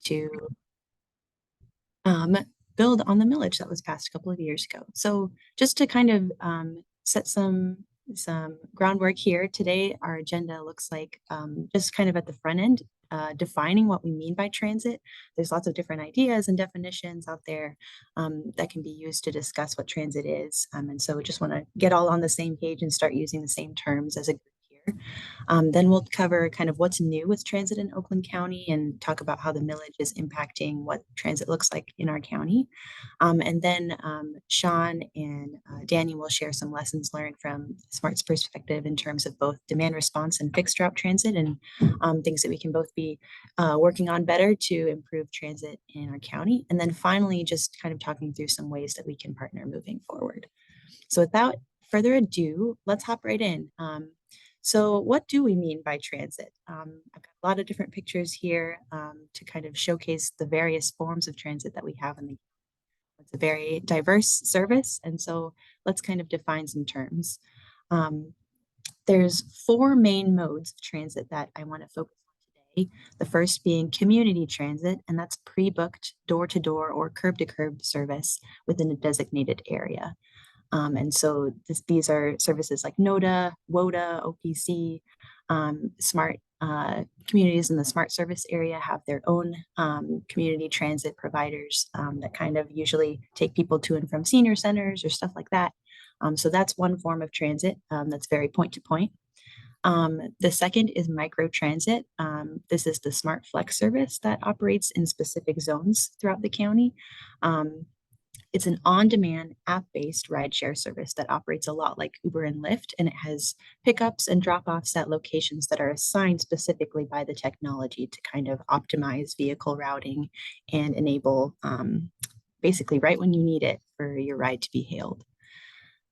to build on the millage that was passed a couple of years ago. So just to kind of set some groundwork here today, our agenda looks like just kind of at the front end, defining what we mean by transit. There's lots of different ideas and definitions out there that can be used to discuss what transit is. And so we just want to get all on the same page and start using the same terms as a group here. Then we'll cover kind of what's new with transit in Oakland County and talk about how the millage is impacting what transit looks like in our county. And then Sean and Danny will share some lessons learned from Smart's perspective in terms of both demand response and fixed route transit and things that we can both be working on better to improve transit in our county. And then finally, just kind of talking through some ways that we can partner moving forward. So without further ado, let's hop right in. So what do we mean by transit? I've got a lot of different pictures here to kind of showcase the various forms of transit that we have in the. It's a very diverse service, and so let's kind of define some terms. There's four main modes of transit that I want to focus on today. The first being community transit, and that's pre-booked door-to-door or curb-to-curb service within a designated area. And so these are services like NODA, WODA, OPC, smart communities in the smart service area have their own community transit providers that kind of usually take people to and from senior centers or stuff like that. So that's one form of transit that's very point to point. The second is micro transit. This is the Smart Flex service that operates in specific zones throughout the county. It's an on-demand app-based rideshare service that operates a lot like Uber and Lyft, and it has pickups and drop-offs at locations that are assigned specifically by the technology to kind of optimize vehicle routing and enable basically right when you need it for your ride to be hailed.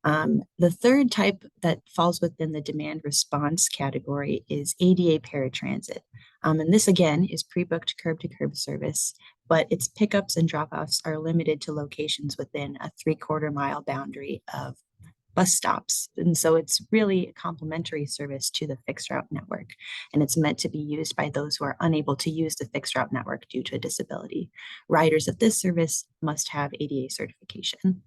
The third type that falls within the demand response category is ADA paratransit. And this again is pre-booked curb-to-curb service, but its pickups and drop-offs are limited to locations within a 3/4 mile boundary of bus stops. And so it's really a complementary service to the fixed route network. And it's meant to be used by those who are unable to use the fixed route network due to a disability. Riders of this service must have ADA certification.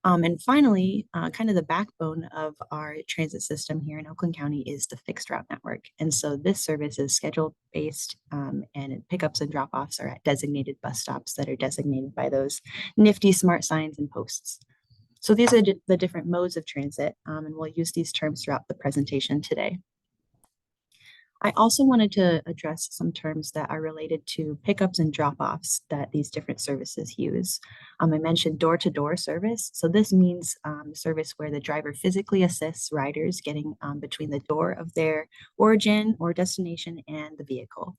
And finally, kind of the backbone of our transit system here in Oakland County is the fixed route network. And so this service is schedule based and pickups and drop offs are at designated bus stops that are designated by those nifty smart signs and posts. So these are the different modes of transit, and we'll use these terms throughout the presentation today. I also wanted to address some terms that are related to pickups and drop-offs that these different services use. I mentioned door-to-door service. So this means service where the driver physically assists riders getting between the door of their origin or destination and the vehicle.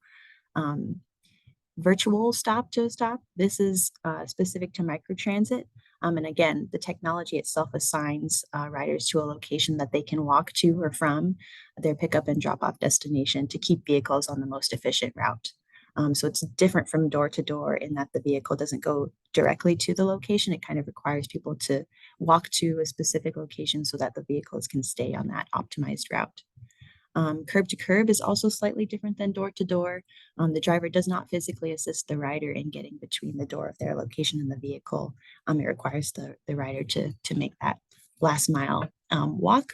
Virtual stop-to-stop. This is specific to microtransit. And again, the technology itself assigns riders to a location that they can walk to or from their pickup and drop off destination to keep vehicles on the most efficient route. So it's different from door to door in that the vehicle doesn't go directly to the location. It kind of requires people to walk to a specific location so that the vehicles can stay on that optimized route. Curb to curb is also slightly different than door to door. The driver does not physically assist the rider in getting between the door of their location and the vehicle. It requires the rider to make that last mile walk.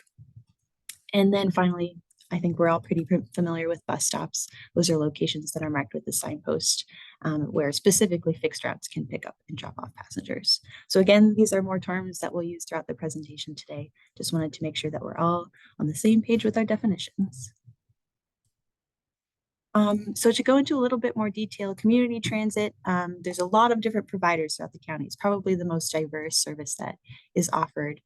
And then finally, I think we're all pretty familiar with bus stops. Those are locations that are marked with a signpost where specifically fixed routes can pick up and drop off passengers. So again, these are more terms that we'll use throughout the presentation today. Just wanted to make sure that we're all on the same page with our definitions. So to go into a little bit more detail, community transit, there's a lot of different providers throughout the county. It's probably the most diverse service that is offered.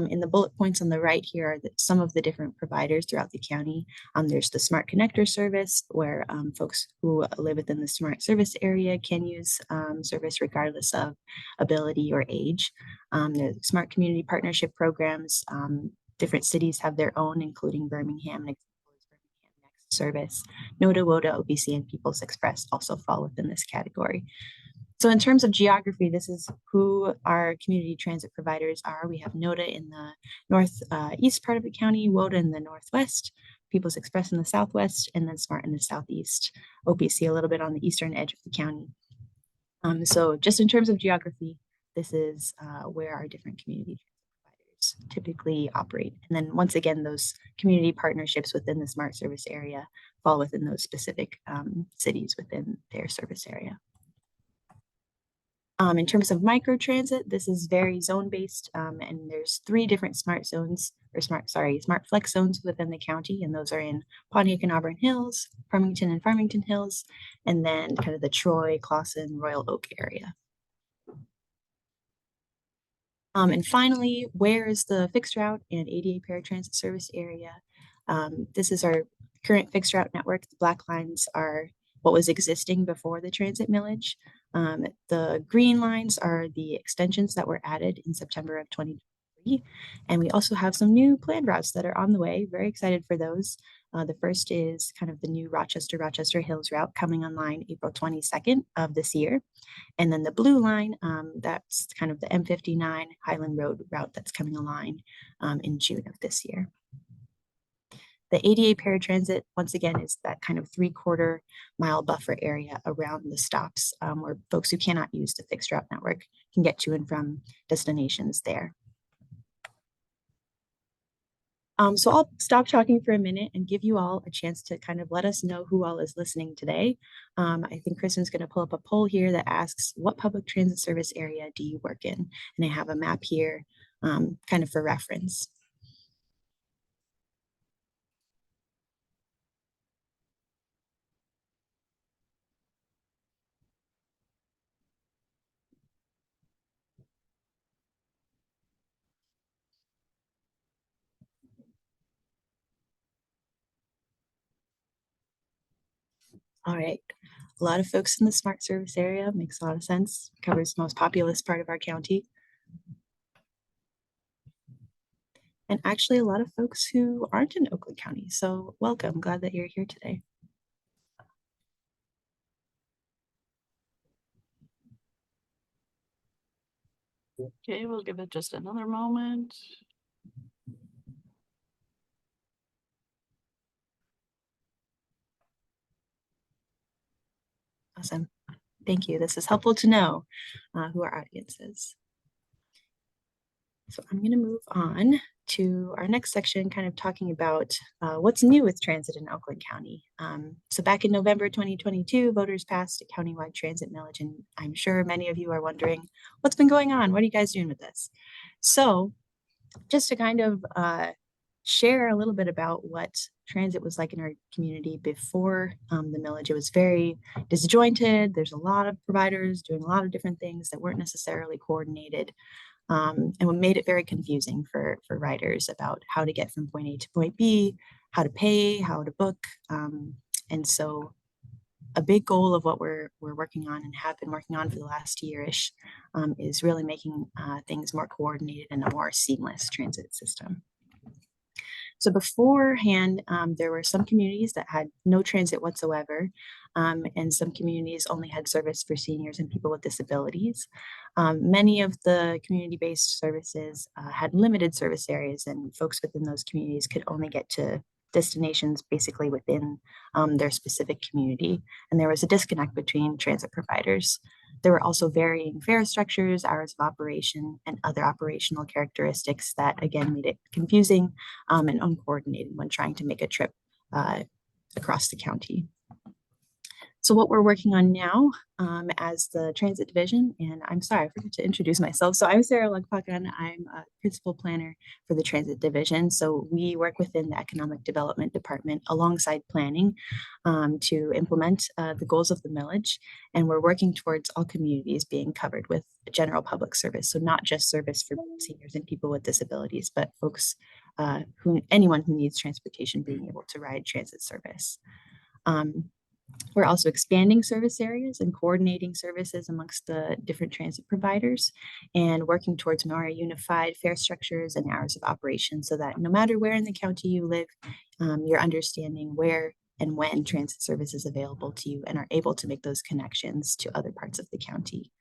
In the bullet points on the right here are some of the different providers throughout the county. There's the Smart Connector service where folks who live within the smart service area can use service regardless of ability or age. The Smart Community Partnership programs, different cities have their own, including Birmingham and service. NODA, WODA, OBC, and People's Express also fall within this category. So in terms of geography, this is who our community transit providers are. We have NODA in the northeast part of the county, WODA in the northwest, People's Express in the southwest, and then Smart in the southeast. OPC a little bit on the eastern edge of the county. So just in terms of geography, this is where our different community providers typically operate. And then once again, those community partnerships within the Smart service area fall within those specific cities within their service area. In terms of microtransit, this is very zone-based, and there's 3 different smart zones, or smart flex zones within the county, and those are in Pontiac and Auburn Hills, Farmington and Farmington Hills, and then kind of the Troy, Clawson, Royal Oak area. And finally, where is the fixed route and ADA paratransit service area? This is our current fixed route network. The black lines are what was existing before the transit millage. The green lines are the extensions that were added in September of 2023. And we also have some new planned routes that are on the way. Very excited for those. The first is kind of the new Rochester Hills route coming online April 22nd of this year. And then the blue line, that's kind of the M59 Highland Road route that's coming online in June of this year. The ADA paratransit, once again, is that kind of 3/4 mile buffer area around the stops where folks who cannot use the fixed route network can get to and from destinations there. So I'll stop talking for a minute and give you all a chance to kind of let us know who all is listening today. I think Kristen's going to pull up a poll here that asks, what public transit service area do you work in? And I have a map here kind of for reference. All right. A lot of folks in the smart service area, makes a lot of sense, covers the most populous part of our county. And actually a lot of folks who aren't in Oakland County. So welcome, glad that you're here today. Okay, we'll give it just another moment. Awesome. Thank you. This is helpful to know who our audience is. So I'm going to move on to our next section, kind of talking about what's new with transit in Oakland County. So back in November 2022, voters passed a countywide transit millage, and I'm sure many of you are wondering, what's been going on? What are you guys doing with this? So just to kind of share a little bit about what transit was like in our community before the millage. It was very disjointed. There's a lot of providers doing a lot of different things that weren't necessarily coordinated. And what made it very confusing for riders about how to get from point A to point B, how to pay, how to book. And so a big goal of what we're working on and have been working on for the last year-ish is really making things more coordinated and a more seamless transit system. So beforehand, there were some communities that had no transit whatsoever, and some communities only had service for seniors and people with disabilities. Many of the community-based services had limited service areas, and folks within those communities could only get to destinations basically within their specific community. And there was a disconnect between transit providers. There were also varying fare structures, hours of operation, and other operational characteristics that, again, made it confusing and uncoordinated when trying to make a trip across the county. So what we're working on now as the transit division, and I'm sorry, I forgot to introduce myself. So I'm Sarah Lugpakan. I'm a principal planner for the transit division. So we work within the economic development department alongside planning to implement the goals of the millage. And we're working towards all communities being covered with general public service. So not just service for seniors and people with disabilities, but folks anyone who needs transportation being able to ride transit service. We're also expanding service areas and coordinating services amongst the different transit providers and working towards more unified fare structures and hours of operation so that no matter where in the county you live, you're understanding where and when transit service is available to you and are able to make those connections to other parts of the county.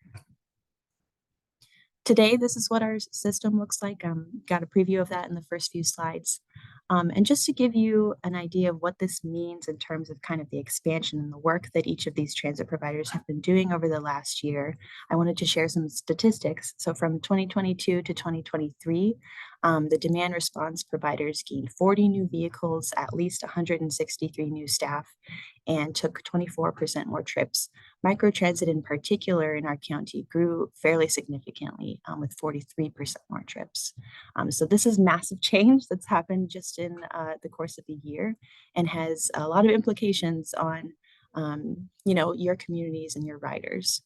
Today, this is what our system looks like. Got a preview of that in the first few slides. And just to give you an idea of what this means in terms of kind of the expansion and the work that each of these transit providers have been doing over the last year, I wanted to share some statistics. So from 2022 to 2023, the demand response providers gained 40 new vehicles, at least 163 new staff, and took 24% more trips. Microtransit in particular in our county grew fairly significantly, with 43% more trips. So this is massive change that's happened just in the course of the year and has a lot of implications on, your communities and your riders.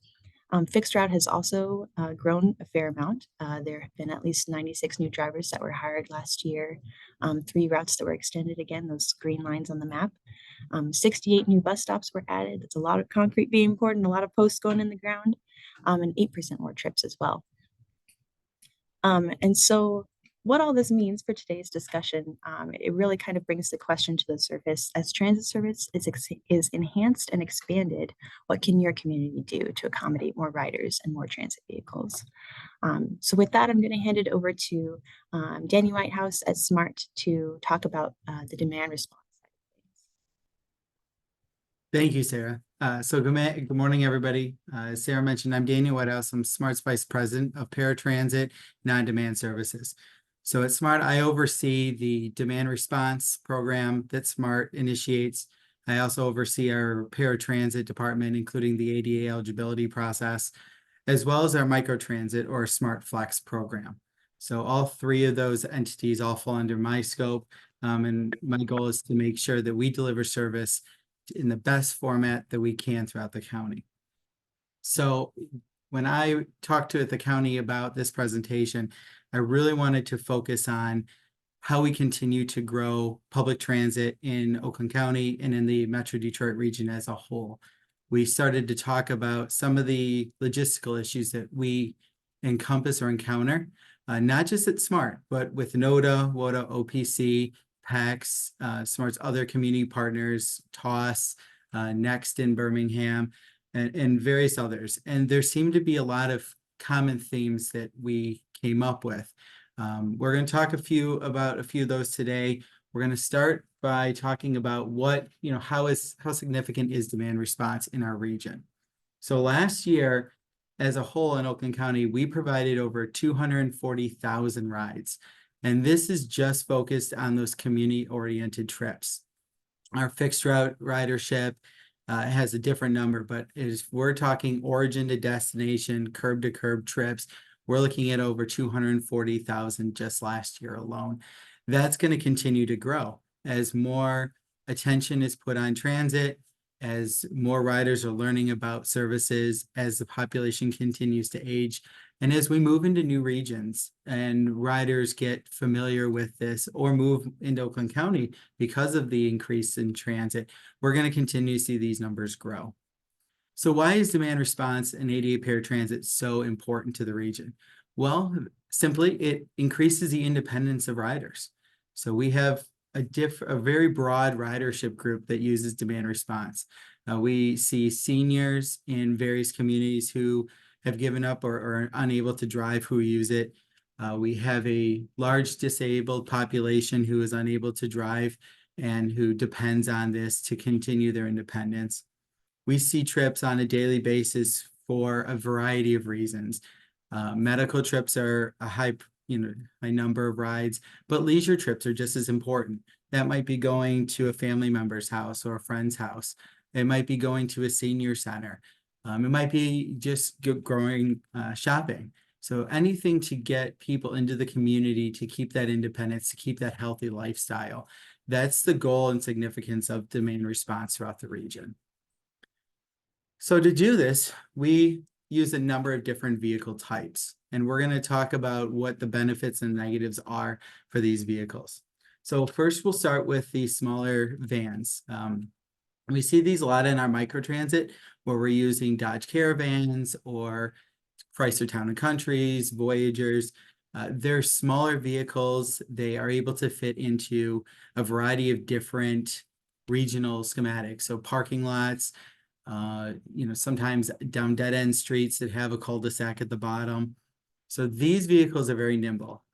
Fixed route has also grown a fair amount. There have been at least 96 new drivers that were hired last year, 3 routes that were extended again, those green lines on the map. 68 new bus stops were added. That's a lot of concrete being poured and a lot of posts going in the ground, and 8% more trips as well. And so what all this means for today's discussion, it really kind of brings the question to the surface. As transit service is enhanced and expanded, what can your community do to accommodate more riders and more transit vehicles? So with that, I'm going to hand it over to Danny Whitehouse at SMART to talk about the demand response. Thank you, Sarah. Good morning, everybody. As Sarah mentioned, I'm Daniel Whitehouse. I'm SMART's Vice President of Paratransit Non-Demand Services. So at SMART, I oversee the demand response program that SMART initiates. I also oversee our paratransit department, including the ADA eligibility process, as well as our microtransit or SMART Flex program. So all 3 of those entities all fall under my scope. And my goal is to make sure that we deliver service in the best format that we can throughout the county. So when I talked to the county about this presentation, I really wanted to focus on how we continue to grow public transit in Oakland County and in the Metro Detroit region as a whole. We started to talk about some of the logistical issues that we encompass or encounter, not just at SMART, but with NODA, WODA, OPC, PACS, SMART's other community partners, TOSS, Next in Birmingham, and various others. And there seemed to be a lot of common themes that we came up with. We're going to talk about a few of those today. We're going to start by talking about how significant is demand response in our region. So last year, as a whole in Oakland County, we provided over 240,000 rides. And this is just focused on those community-oriented trips. Our fixed route ridership has a different number, but we're talking origin to destination, curb to curb trips, we're looking at over 240,000 just last year alone. That's going to continue to grow as more attention is put on transit, as more riders are learning about services, as the population continues to age, and as we move into new regions and riders get familiar with this or move into Oakland County because of the increase in transit, we're going to continue to see these numbers grow. So why is demand response and ADA paratransit so important to the region? Well, simply, it increases the independence of riders. So we have a very broad ridership group that uses demand response. We see seniors in various communities who have given up or are unable to drive who use it. We have a large disabled population who is unable to drive and who depends on this to continue their independence. We see trips on a daily basis for a variety of reasons. Medical trips are a high number of rides, but leisure trips are just as important. That might be going to a family member's house or a friend's house. It might be going to a senior center. It might be just growing shopping. So anything to get people into the community, to keep that independence, to keep that healthy lifestyle. That's the goal and significance of demand response throughout the region. So to do this, we use a number of different vehicle types, and we're going to talk about what the benefits and negatives are for these vehicles. So first, we'll start with the smaller vans. We see these a lot in our microtransit, where we're using Dodge Caravans or Chrysler Town & Countries, Voyagers. They're smaller vehicles. They are able to fit into a variety of different regional schematics. So parking lots, sometimes down dead-end streets that have a cul-de-sac at the bottom. So these vehicles are very nimble.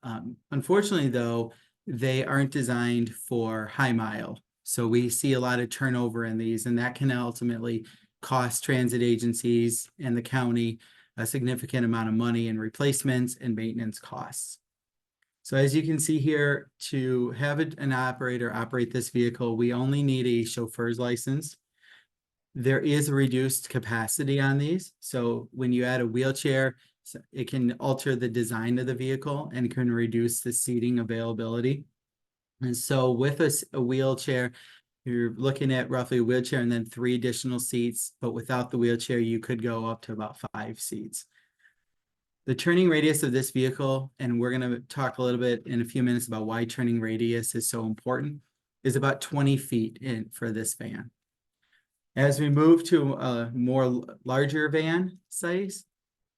Unfortunately, though, they aren't designed for high mile. So we see a lot of turnover in these, and that can ultimately cost transit agencies and the county a significant amount of money in replacements and maintenance costs. So as you can see here, to have an operator operate this vehicle, we only need a chauffeur's license. There is a reduced capacity on these. So when you add a wheelchair, it can alter the design of the vehicle and can reduce the seating availability. And so with a wheelchair, you're looking at roughly a wheelchair and then 3 additional seats, but without the wheelchair, you could go up to about 5 seats. The turning radius of this vehicle, and we're going to talk a little bit in a few minutes about why turning radius is so important, is about 20 feet in for this van. As we move to a more larger van size,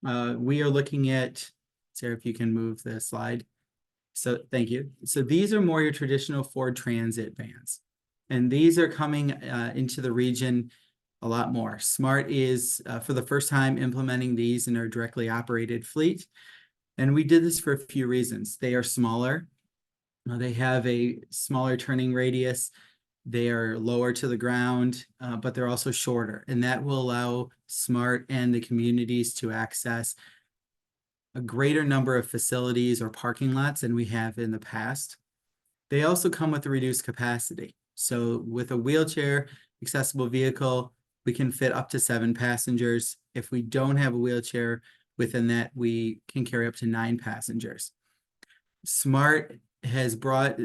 we are looking at, Sarah, if you can move the slide. So thank you. So these are more your traditional Ford Transit vans. And these are coming into the region a lot more. Smart is for the first time implementing these in our directly operated fleet. And we did this for a few reasons. They are smaller. They have a smaller turning radius. They are lower to the ground, but they're also shorter. And that will allow Smart and the communities to access a greater number of facilities or parking lots than we have in the past. They also come with a reduced capacity. So with a wheelchair accessible vehicle, we can fit up to 7 passengers. If we don't have a wheelchair within that, we can carry up to 9 passengers. Smart has brought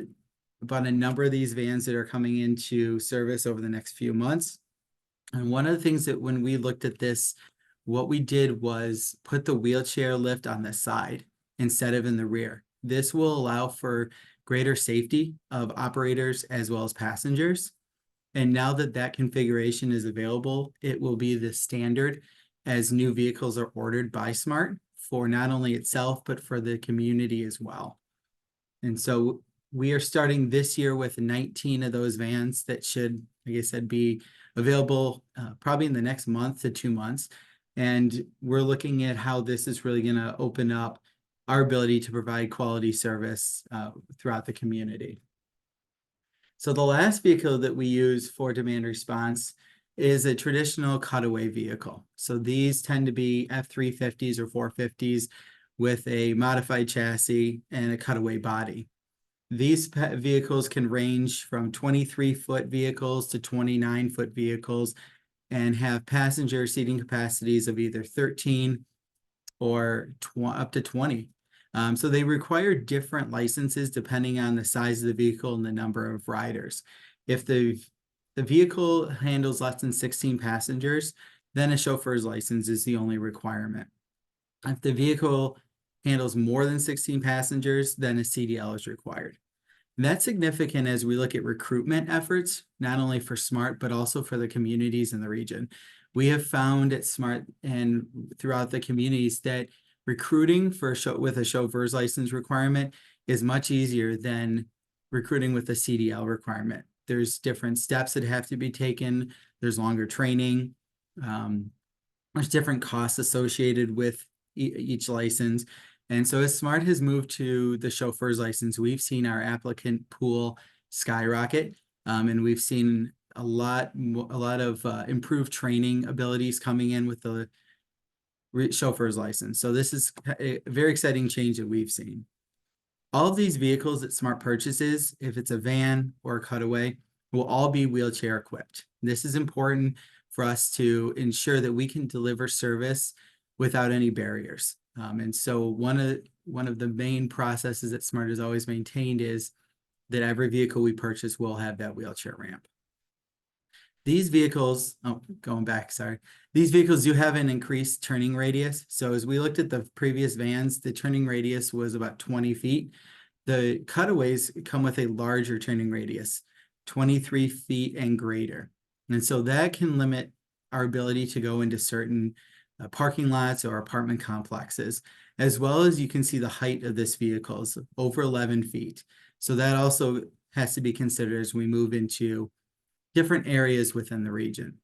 about a number of these vans that are coming into service over the next few months. And one of the things that when we looked at this, what we did was put the wheelchair lift on the side instead of in the rear. This will allow for greater safety of operators as well as passengers. And now that that configuration is available, it will be the standard as new vehicles are ordered by Smart for not only itself, but for the community as well. And so we are starting this year with 19 of those vans that should, like I said, be available probably in the next month to 2 months. And we're looking at how this is really going to open up our ability to provide quality service throughout the community. So the last vehicle that we use for demand response is a traditional cutaway vehicle. So these tend to be F-350s or 450s with a modified chassis and a cutaway body. These vehicles can range from 23-foot vehicles to 29-foot vehicles and have passenger seating capacities of either 13 or up to 20. So they require different licenses depending on the size of the vehicle and the number of riders. If the vehicle handles less than 16 passengers, then a chauffeur's license is the only requirement. If the vehicle handles more than 16 passengers, then a CDL is required. And that's significant as we look at recruitment efforts, not only for Smart, but also for the communities in the region. We have found at Smart and throughout the communities that recruiting with a chauffeur's license requirement is much easier than recruiting with a CDL requirement. There's different steps that have to be taken. There's longer training. There's different costs associated with each license. And so as Smart has moved to the chauffeur's license, we've seen our applicant pool skyrocket. And we've seen a lot of improved training abilities coming in with the chauffeur's license. So this is a very exciting change that we've seen. All of these vehicles that Smart purchases, if it's a van or a cutaway, will all be wheelchair equipped. This is important for us to ensure that we can deliver service without any barriers. And so one of the main processes that Smart has always maintained is that every vehicle we purchase will have that wheelchair ramp. These vehicles, these vehicles do have an increased turning radius. So as we looked at the previous vans, the turning radius was about 20 feet. The cutaways come with a larger turning radius, 23 feet and greater. And so that can limit our ability to go into certain parking lots or apartment complexes, as well as you can see the height of this vehicle is over 11 feet. So that also has to be considered as we move into different areas within the region.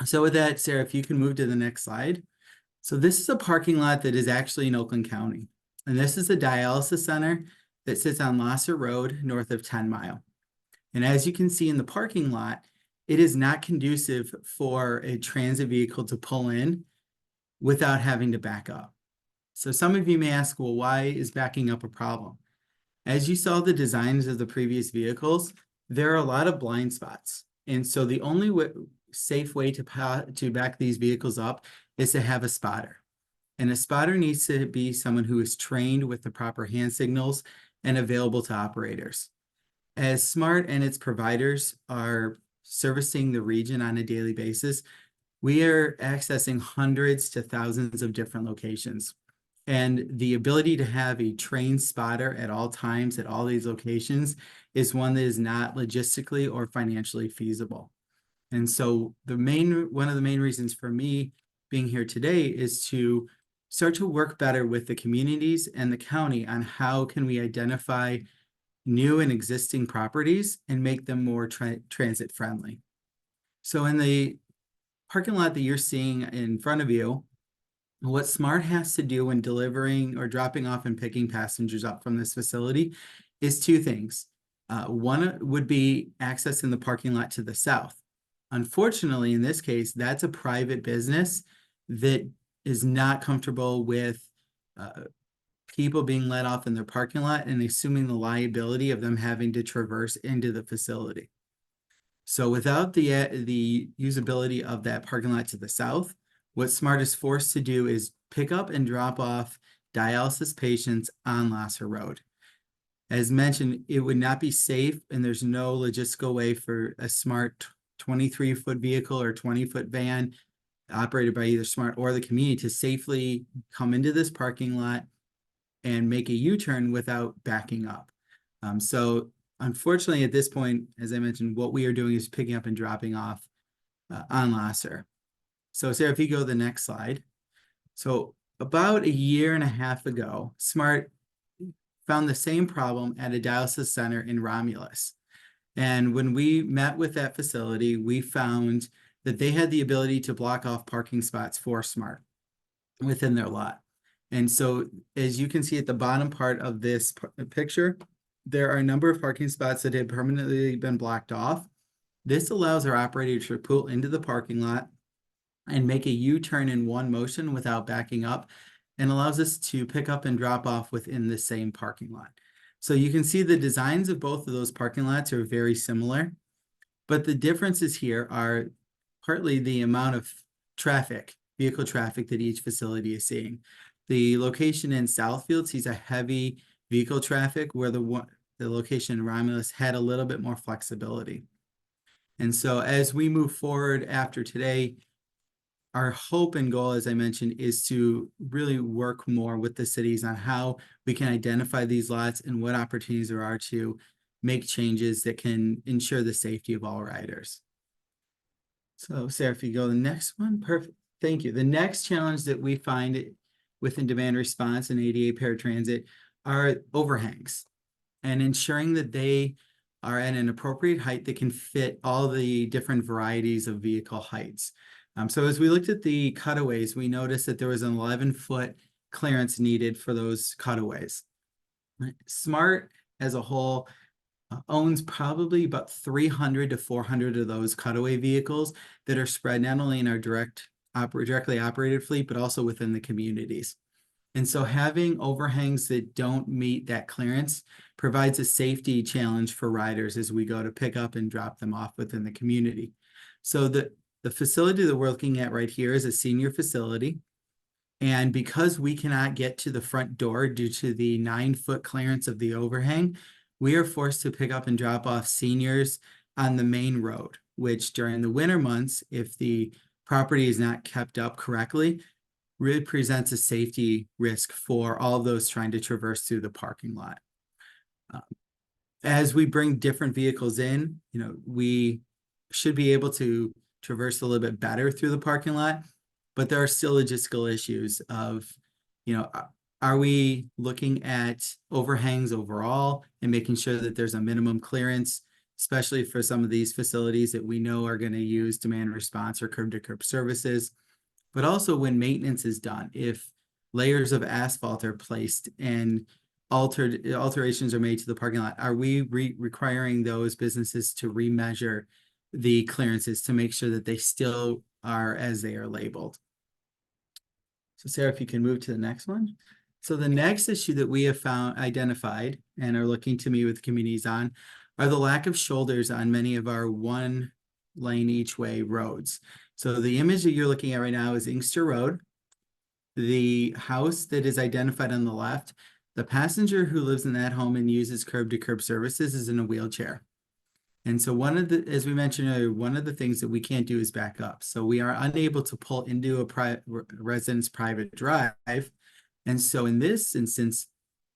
So with that, Sarah, if you can move to the next slide. So this is a parking lot that is actually in Oakland County. And this is a dialysis center that sits on Lasser Road north of 10 Mile. And as you can see in the parking lot, it is not conducive for a transit vehicle to pull in without having to back up. So some of you may ask, well, why is backing up a problem? As you saw the designs of the previous vehicles, there are a lot of blind spots. And so the only safe way to back these vehicles up is to have a spotter. And a spotter needs to be someone who is trained with the proper hand signals and available to operators. As SMART and its providers are servicing the region on a daily basis, we are accessing hundreds to thousands of different locations. And the ability to have a trained spotter at all times at all these locations is one that is not logistically or financially feasible. And so one of the main reasons for me being here today is to start to work better with the communities and the county on how can we identify new and existing properties and make them more transit friendly. So in the parking lot that you're seeing in front of you, what SMART has to do when delivering or dropping off and picking passengers up from this facility is two things. One would be accessing the parking lot to the south. Unfortunately, in this case, that's a private business that is not comfortable with people being let off in their parking lot and assuming the liability of them having to traverse into the facility. So without the usability of that parking lot to the south, what SMART is forced to do is pick up and drop off dialysis patients on Lasser Road. As mentioned, it would not be safe, and there's no logistical way for a SMART 23-foot vehicle or 20-foot van operated by either SMART or the community to safely come into this parking lot and make a U-turn without backing up. So unfortunately, at this point, as I mentioned, what we are doing is picking up and dropping off on Lasser. So Sarah, if you go to the next slide. So about a year and a half ago, SMART found the same problem at a dialysis center in Romulus. And when we met with that facility, we found that they had the ability to block off parking spots for SMART within their lot. And so as you can see at the bottom part of this picture, there are a number of parking spots that have permanently been blocked off. This allows our operator to pull into the parking lot and make a U-turn in one motion without backing up, and allows us to pick up and drop off within the same parking lot. So you can see the designs of both of those parking lots are very similar, but the differences here are partly the amount of traffic, vehicle traffic that each facility is seeing. The location in Southfield sees a heavy vehicle traffic, where the location in Romulus had a little bit more flexibility. And so as we move forward after today, our hope and goal, as I mentioned, is to really work more with the cities on how we can identify these lots and what opportunities there are to make changes that can ensure the safety of all riders. So Sarah, if you go to the next one, perfect. Thank you. The next challenge that we find within demand response and ADA paratransit are overhangs and ensuring that they are at an appropriate height that can fit all the different varieties of vehicle heights. So as we looked at the cutaways, we noticed that there was an 11-foot clearance needed for those cutaways. SMART as a whole owns probably about 300 to 400 of those cutaway vehicles that are spread not only in our directly operated fleet, but also within the communities. And so having overhangs that don't meet that clearance provides a safety challenge for riders as we go to pick up and drop them off within the community. So the facility that we're looking at right here is a senior facility. And because we cannot get to the front door due to the 9-foot clearance of the overhang, we are forced to pick up and drop off seniors on the main road, which during the winter months, if the property is not kept up correctly, really presents a safety risk for all of those trying to traverse through the parking lot. As we bring different vehicles in, we should be able to traverse a little bit better through the parking lot, but there are still logistical issues of, are we looking at overhangs overall and making sure that there's a minimum clearance, especially for some of these facilities that we know are going to use demand response or curb-to-curb services, but also when maintenance is done, if layers of asphalt are placed and alterations are made to the parking lot, are we requiring those businesses to remeasure the clearances to make sure that they still are as they are labeled? So Sarah, if you can move to the next one. So the next issue that we have identified and are looking to meet with communities on are the lack of shoulders on many of our one lane each way roads. So the image that you're looking at right now is Inkster Road. The house that is identified on the left, the passenger who lives in that home and uses curb to curb services is in a wheelchair. And so as we mentioned earlier, one of the things that we can't do is back up. So we are unable to pull into a resident's private drive. And so in this instance,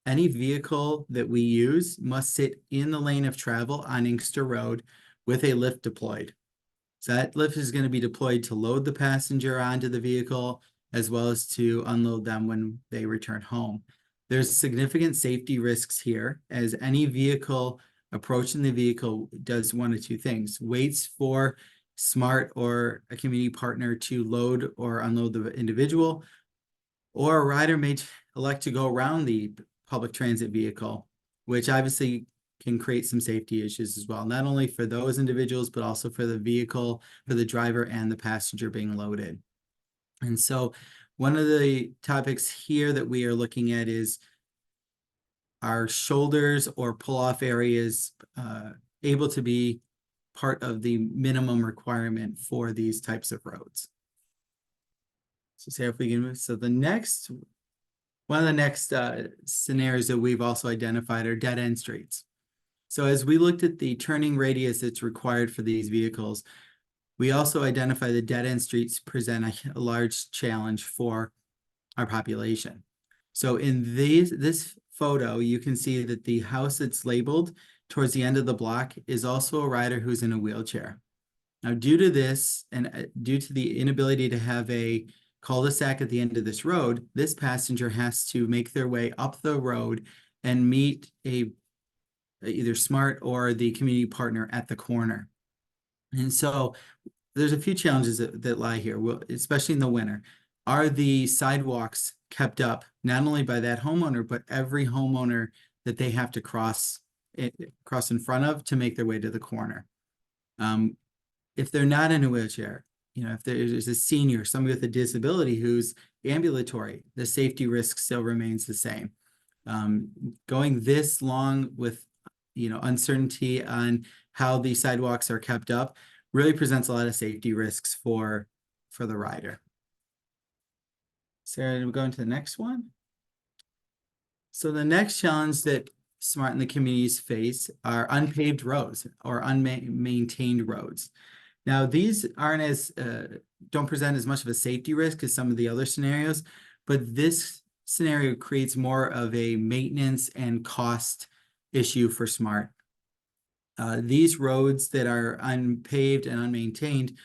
any vehicle that we use must sit in the lane of travel on Inkster Road with a lift deployed. So that lift is going to be deployed to load the passenger onto the vehicle, as well as to unload them when they return home. There's significant safety risks here, as any vehicle approaching the vehicle does one of two things: waits for SMART or a community partner to load or unload the individual, or a rider may elect to go around the public transit vehicle, which obviously can create some safety issues as well, not only for those individuals, but also for the vehicle, for the driver and the passenger being loaded. And so one of the topics here that we are looking at is, are shoulders or pull-off areas able to be part of the minimum requirement for these types of roads? So Sarah, if we can move. So one of the next scenarios that we've also identified are dead-end streets. So as we looked at the turning radius that's required for these vehicles, we also identify that dead-end streets present a large challenge for our population. So in this photo, you can see that the house that's labeled towards the end of the block is also a rider who's in a wheelchair. Now, due to this, and due to the inability to have a cul-de-sac at the end of this road, this passenger has to make their way up the road and meet either SMART or the community partner at the corner. And so there's a few challenges that lie here, especially in the winter. Are the sidewalks kept up, not only by that homeowner, but every homeowner that they have to cross in front of to make their way to the corner? If they're not in a wheelchair, if there's a senior, somebody with a disability who's ambulatory, the safety risk still remains the same. Going this long with uncertainty on how the sidewalks are kept up really presents a lot of safety risks for the rider. Sarah, we'll go into the next one. So the next challenge that SMART and the communities face are unpaved roads or unmaintained roads. Now, these aren't don't present as much of a safety risk as some of the other scenarios, but this scenario creates more of a maintenance and cost issue for SMART. These roads that are unpaved and unmaintained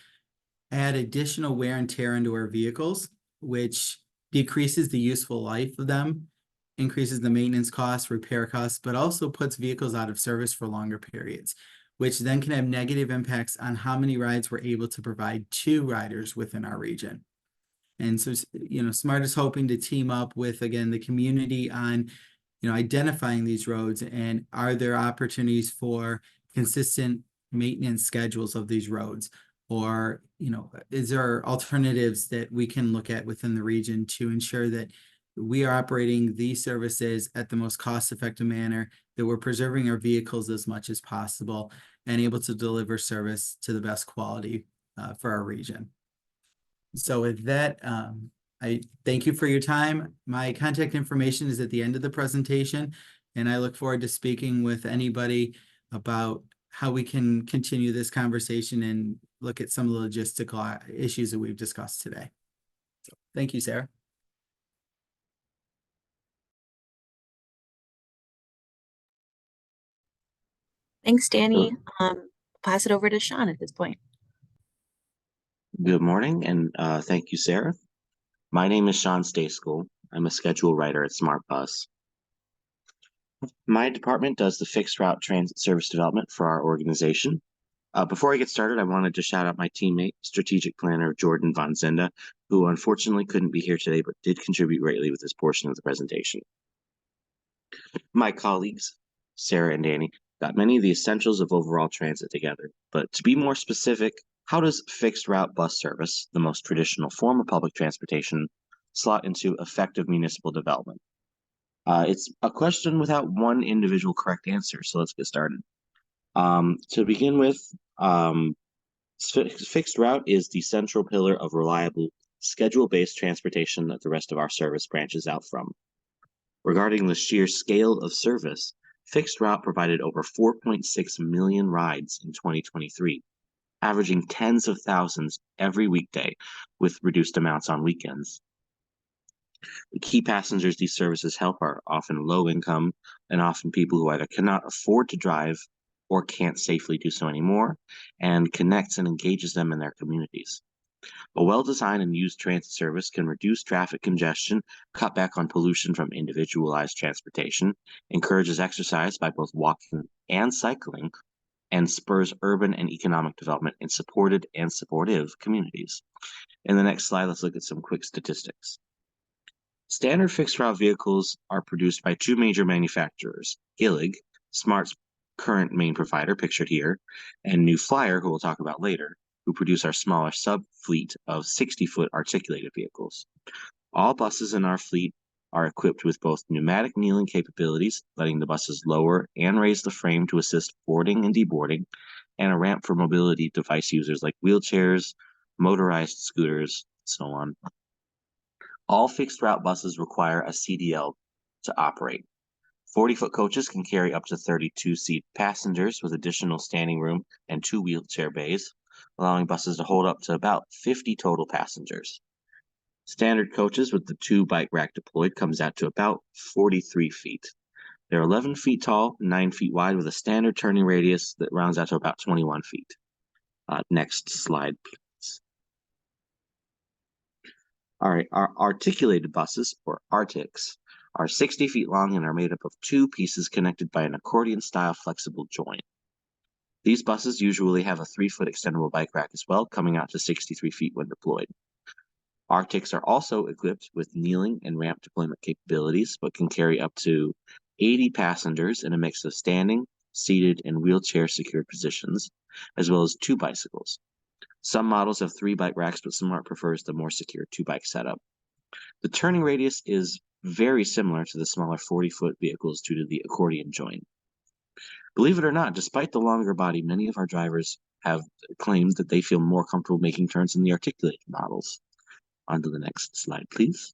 add additional wear and tear into our vehicles, which decreases the useful life of them, increases the maintenance costs, repair costs, but also puts vehicles out of service for longer periods, which then can have negative impacts on how many rides we're able to provide to riders within our region. And so, SMART is hoping to team up with, again, the community on, identifying these roads, and are there opportunities for consistent maintenance schedules of these roads? Or, is there alternatives that we can look at within the region to ensure that we are operating these services at the most cost-effective manner, that we're preserving our vehicles as much as possible, and able to deliver service to the best quality for our region? So with that, I thank you for your time. My contact information is at the end of the presentation, and I look forward to speaking with anybody about how we can continue this conversation and look at some of the logistical issues that we've discussed today. So thank you, Sarah. Thanks, Danny. Pass it over to Sean at this point. Good morning, and thank you, Sarah. My name is Sean Stayschool. I'm a schedule writer at Smart Bus. My department does the fixed route transit service development for our organization. Before I get started, I wanted to shout out my teammate, strategic planner Jordan Von Zenda, who unfortunately couldn't be here today, but did contribute greatly with this portion of the presentation. My colleagues, Sarah and Danny, got many of the essentials of overall transit together. But to be more specific, how does fixed route bus service, the most traditional form of public transportation, slot into effective municipal development? It's a question without one individual correct answer, so let's get started. To begin with, fixed route is the central pillar of reliable, schedule-based transportation that the rest of our service branches out from. Regarding the sheer scale of service, fixed route provided over 4.6 million rides in 2023, averaging tens of thousands every weekday, with reduced amounts on weekends. The key passengers these services help are often low income and often people who either cannot afford to drive or can't safely do so anymore, and connects and engages them in their communities. A well-designed and used transit service can reduce traffic congestion, cut back on pollution from individualized transportation, encourages exercise by both walking and cycling, and spurs urban and economic development in supported and supportive communities. In the next slide, let's look at some quick statistics. Standard fixed route vehicles are produced by two major manufacturers, Gillig, Smart's current main provider, pictured here, and New Flyer, who we'll talk about later, who produce our smaller sub-fleet of 60-foot articulated vehicles. All buses in our fleet are equipped with both pneumatic kneeling capabilities, letting the buses lower and raise the frame to assist boarding and deboarding, and a ramp for mobility device users like wheelchairs, motorized scooters, and so on. All fixed route buses require a CDL to operate. 40-foot coaches can carry up to 32-seat passengers with additional standing room and 2 wheelchair bays, allowing buses to hold up to about 50 total passengers. Standard coaches with the 2 bike rack deployed comes out to about 43 feet. They're 11 feet tall, 9 feet wide, with a standard turning radius that rounds out to about 21 feet. Next slide, please. All right, our articulated buses, or ARTICs, are 60 feet long and are made up of 2 pieces connected by an accordion-style flexible joint. These buses usually have a 3-foot extendable bike rack as well, coming out to 63 feet when deployed. ARTICs are also equipped with kneeling and ramp deployment capabilities, but can carry up to 80 passengers in a mix of standing, seated, and wheelchair-secured positions, as well as 2 bicycles. Some models have 3 bike racks, but Smart prefers the more secure 2-bike setup. The turning radius is very similar to the smaller 40-foot vehicles due to the accordion joint. Believe it or not, despite the longer body, many of our drivers have claimed that they feel more comfortable making turns in the articulated models. On to the next slide, please.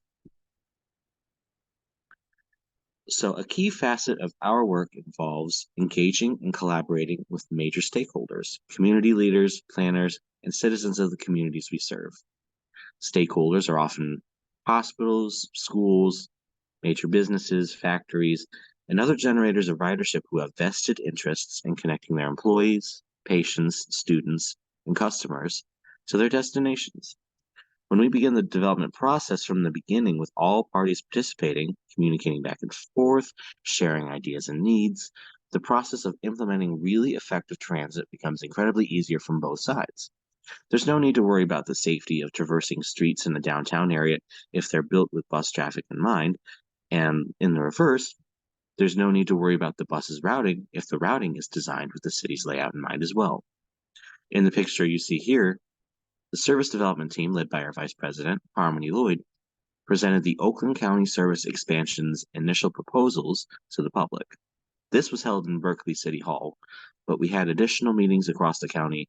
So a key facet of our work involves engaging and collaborating with major stakeholders, community leaders, planners, and citizens of the communities we serve. Stakeholders are often hospitals, schools, major businesses, factories, and other generators of ridership who have vested interests in connecting their employees, patients, students, and customers to their destinations. When we begin the development process from the beginning with all parties participating, communicating back and forth, sharing ideas and needs, the process of implementing really effective transit becomes incredibly easier from both sides. There's no need to worry about the safety of traversing streets in the downtown area if they're built with bus traffic in mind, and in the reverse, there's no need to worry about the bus's routing if the routing is designed with the city's layout in mind as well. In the picture you see here, the service development team, led by our Vice President, Harmony Lloyd, presented the Oakland County Service Expansion's initial proposals to the public. This was held in Berkeley City Hall, but we had additional meetings across the county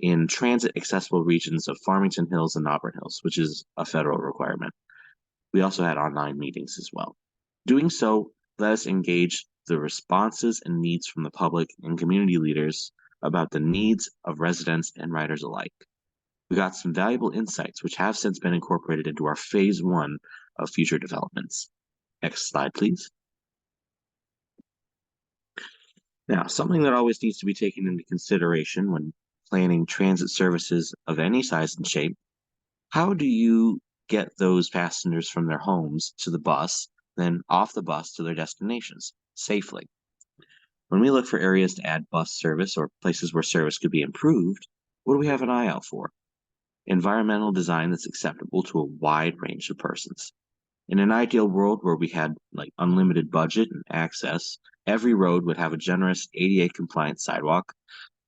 in transit-accessible regions of Farmington Hills and Auburn Hills, which is a federal requirement. We also had online meetings as well. Doing so, let us engage the responses and needs from the public and community leaders about the needs of residents and riders alike. We got some valuable insights, which have since been incorporated into our phase 1 of future developments. Next slide, please. Now, something that always needs to be taken into consideration when planning transit services of any size and shape, how do you get those passengers from their homes to the bus, then off the bus to their destinations safely? When we look for areas to add bus service or places where service could be improved, what do we have an eye out for? Environmental design that's acceptable to a wide range of persons. In an ideal world where we had like unlimited budget and access, every road would have a generous ADA compliant sidewalk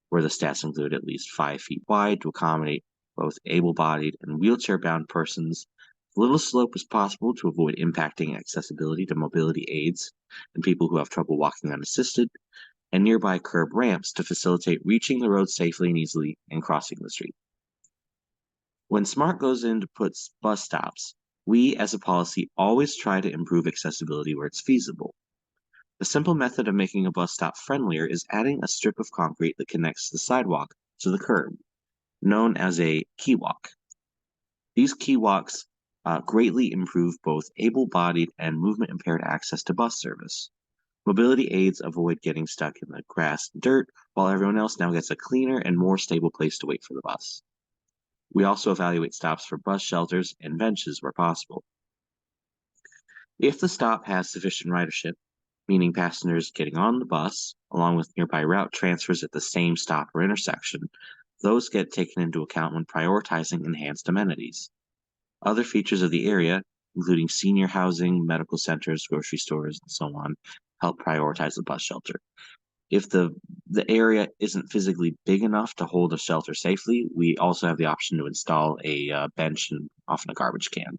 where the stats include at least 5 feet wide to accommodate both able-bodied and wheelchair-bound persons, as little slope as possible to avoid impacting accessibility to mobility aids and people who have trouble walking unassisted, and nearby curb ramps to facilitate reaching the road safely and easily and crossing the street. When SMART goes in to put bus stops, we as a policy always try to improve accessibility where it's feasible. A simple method of making a bus stop friendlier is adding a strip of concrete that connects the sidewalk to the curb, known as a key walk. These key walks greatly improve both able-bodied and movement-impaired access to bus service. Mobility aids avoid getting stuck in the grass and dirt, while everyone else now gets a cleaner and more stable place to wait for the bus. We also evaluate stops for bus shelters and benches where possible. If the stop has sufficient ridership, meaning passengers getting on the bus, along with nearby route transfers at the same stop or intersection, those get taken into account when prioritizing enhanced amenities. Other features of the area, including senior housing, medical centers, grocery stores, and so on, help prioritize the bus shelter. If the area isn't physically big enough to hold a shelter safely, we also have the option to install a bench and often a garbage can.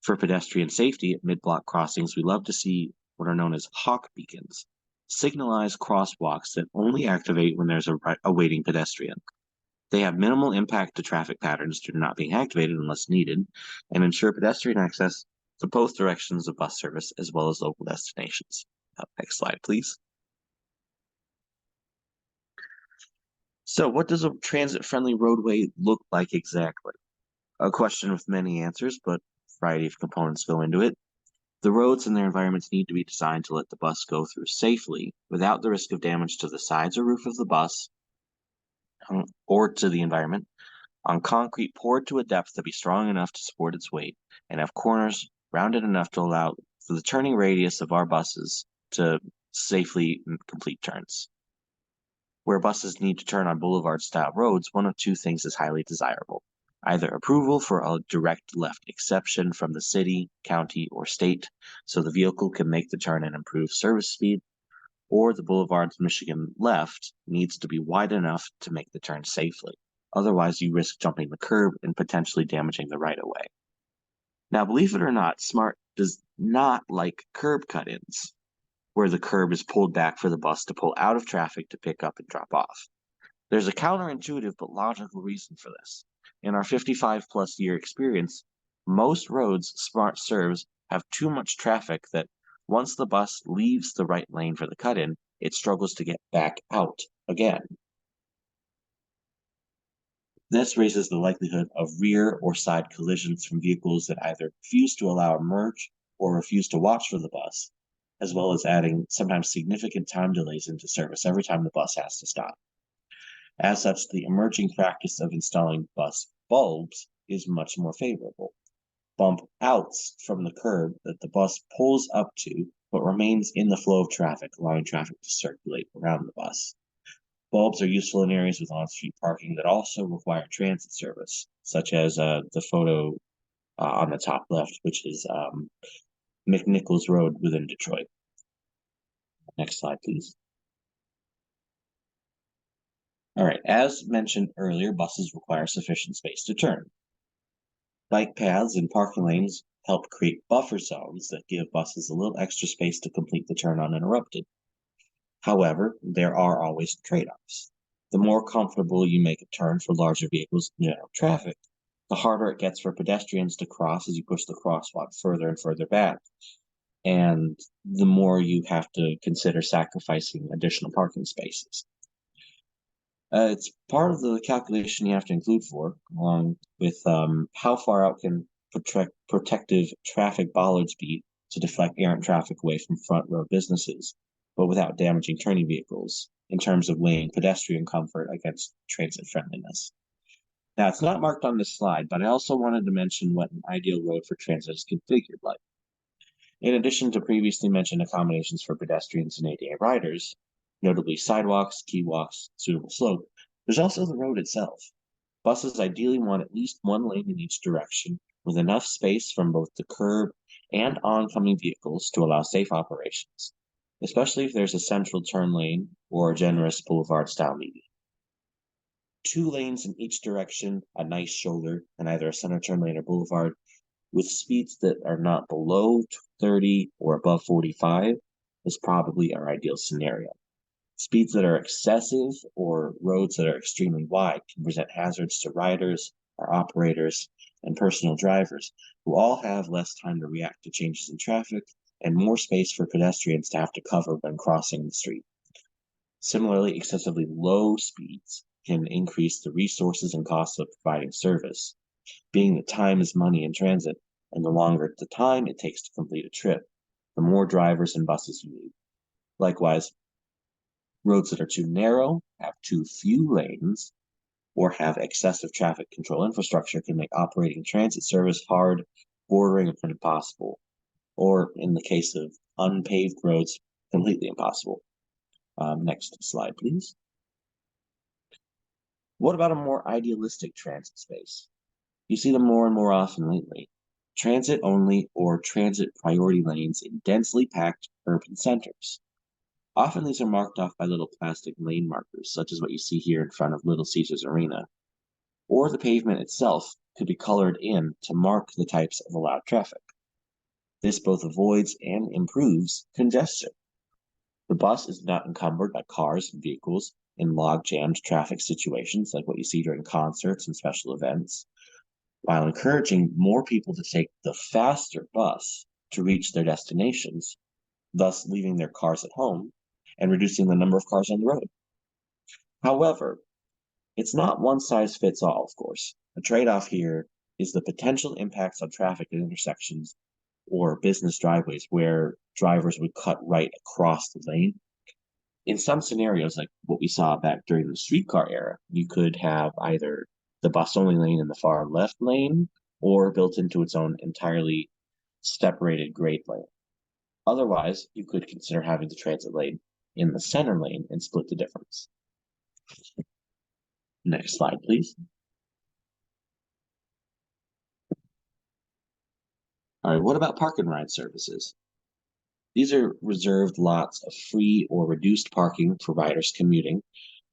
For pedestrian safety at mid-block crossings, we love to see what are known as hawk beacons, signalized crosswalks that only activate when there's a waiting pedestrian. They have minimal impact to traffic patterns due to not being activated unless needed, and ensure pedestrian access to both directions of bus service as well as local destinations. Next slide, please. So what does a transit-friendly roadway look like exactly? A question with many answers, but a variety of components go into it. The roads and their environments need to be designed to let the bus go through safely without the risk of damage to the sides or roof of the bus or to the environment, on concrete poured to a depth to be strong enough to support its weight, and have corners rounded enough to allow for the turning radius of our buses to safely complete turns. Where buses need to turn on boulevard-style roads, one of two things is highly desirable. Either approval for a direct left exception from the city, county, or state, so the vehicle can make the turn and improve service speed, or the boulevard's Michigan left needs to be wide enough to make the turn safely. Otherwise, you risk jumping the curb and potentially damaging the right-of-way. Now, believe it or not, SMART does not like curb cut-ins, where the curb is pulled back for the bus to pull out of traffic to pick up and drop off. There's a counterintuitive but logical reason for this. In our 55-plus year experience, most roads SMART serves have too much traffic that once the bus leaves the right lane for the cut-in, it struggles to get back out again. This raises the likelihood of rear or side collisions from vehicles that either refuse to allow a merge or refuse to watch for the bus, as well as adding sometimes significant time delays into service every time the bus has to stop. As such, the emerging practice of installing bus bulbs is much more favorable. Bump outs from the curb that the bus pulls up to, but remains in the flow of traffic, allowing traffic to circulate around the bus. Bulbs are useful in areas with on-street parking that also require transit service, such as the photo on the top left, which is McNichols Road within Detroit. Next slide, please. All right, as mentioned earlier, buses require sufficient space to turn. Bike paths and parking lanes help create buffer zones that give buses a little extra space to complete the turn uninterrupted. However, there are always trade-offs. The more comfortable you make a turn for larger vehicles in general traffic, the harder it gets for pedestrians to cross as you push the crosswalk further and further back. And the more you have to consider sacrificing additional parking spaces. It's part of the calculation you have to include for, along with how far out can protective traffic bollards be to deflect errant traffic away from front row businesses, but without damaging turning vehicles, in terms of weighing pedestrian comfort against transit friendliness. Now, it's not marked on this slide, but I also wanted to mention what an ideal road for transit is configured like. In addition to previously mentioned accommodations for pedestrians and ADA riders, notably sidewalks, key walks, suitable slope, there's also the road itself. Buses ideally want at least one lane in each direction, with enough space from both the curb and oncoming vehicles to allow safe operations, especially if there's a central turn lane or a generous boulevard-style median. 2 lanes in each direction, a nice shoulder, and either a center turn lane or boulevard, with speeds that are not below 30 or above 45 is probably our ideal scenario. Speeds that are excessive or roads that are extremely wide can present hazards to riders, our operators, and personal drivers, who all have less time to react to changes in traffic and more space for pedestrians to have to cover when crossing the street. Similarly, excessively low speeds can increase the resources and costs of providing service, being that time is money in transit, and the longer the time it takes to complete a trip, the more drivers and buses you need. Likewise, roads that are too narrow, have too few lanes, or have excessive traffic control infrastructure can make operating transit service hard, bordering upon impossible, or in the case of unpaved roads, completely impossible. Next slide, please. What about a more idealistic transit space? You see them more and more often lately. Transit only or transit priority lanes in densely packed urban centers. Often these are marked off by little plastic lane markers, such as what you see here in front of Little Caesars Arena. Or the pavement itself could be colored in to mark the types of allowed traffic. This both avoids and improves congestion. The bus is not encumbered by cars and vehicles in log-jammed traffic situations like what you see during concerts and special events, while encouraging more people to take the faster bus to reach their destinations, thus leaving their cars at home and reducing the number of cars on the road. However, it's not one size fits all, of course. The trade-off here is the potential impacts on traffic at intersections or business driveways where drivers would cut right across the lane. In some scenarios, like what we saw back during the streetcar era, you could have either the bus-only lane in the far left lane or built into its own entirely separated grade lane. Otherwise, you could consider having the transit lane in the center lane and split the difference. Next slide, please. All right, what about park and ride services? These are reserved lots of free or reduced parking for riders commuting,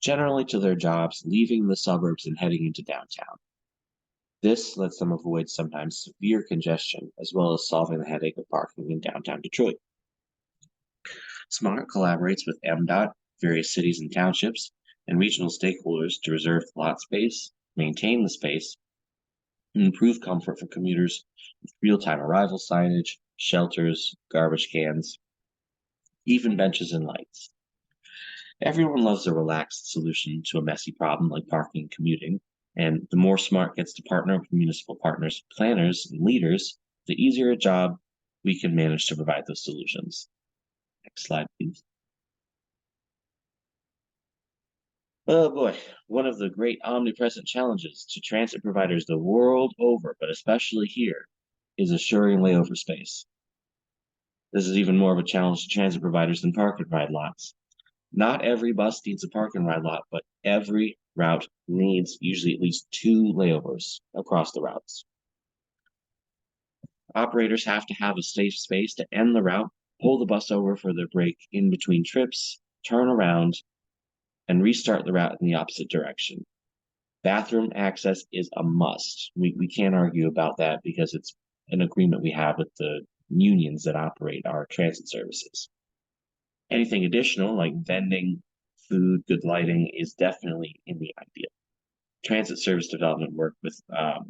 generally to their jobs, leaving the suburbs and heading into downtown. This lets them avoid sometimes severe congestion, as well as solving the headache of parking in downtown Detroit. SMART collaborates with MDOT, various cities and townships, and regional stakeholders to reserve the lot space, maintain the space, and improve comfort for commuters with real-time arrival signage, shelters, garbage cans, even benches and lights. Everyone loves a relaxed solution to a messy problem like parking and commuting, and the more SMART gets to partner with municipal partners, planners, and leaders, the easier a job we can manage to provide those solutions. Next slide, please. Oh boy, one of the great omnipresent challenges to transit providers the world over, but especially here, is assuring layover space. This is even more of a challenge to transit providers than park and ride lots. Not every bus needs a park and ride lot, but every route needs usually at least 2 layovers across the routes. Operators have to have a safe space to end the route, pull the bus over for their break in between trips, turn around, and restart the route in the opposite direction. Bathroom access is a must. We can't argue about that because it's an agreement we have with the unions that operate our transit services. Anything additional like vending, food, good lighting is definitely in the ideal. Transit service development work with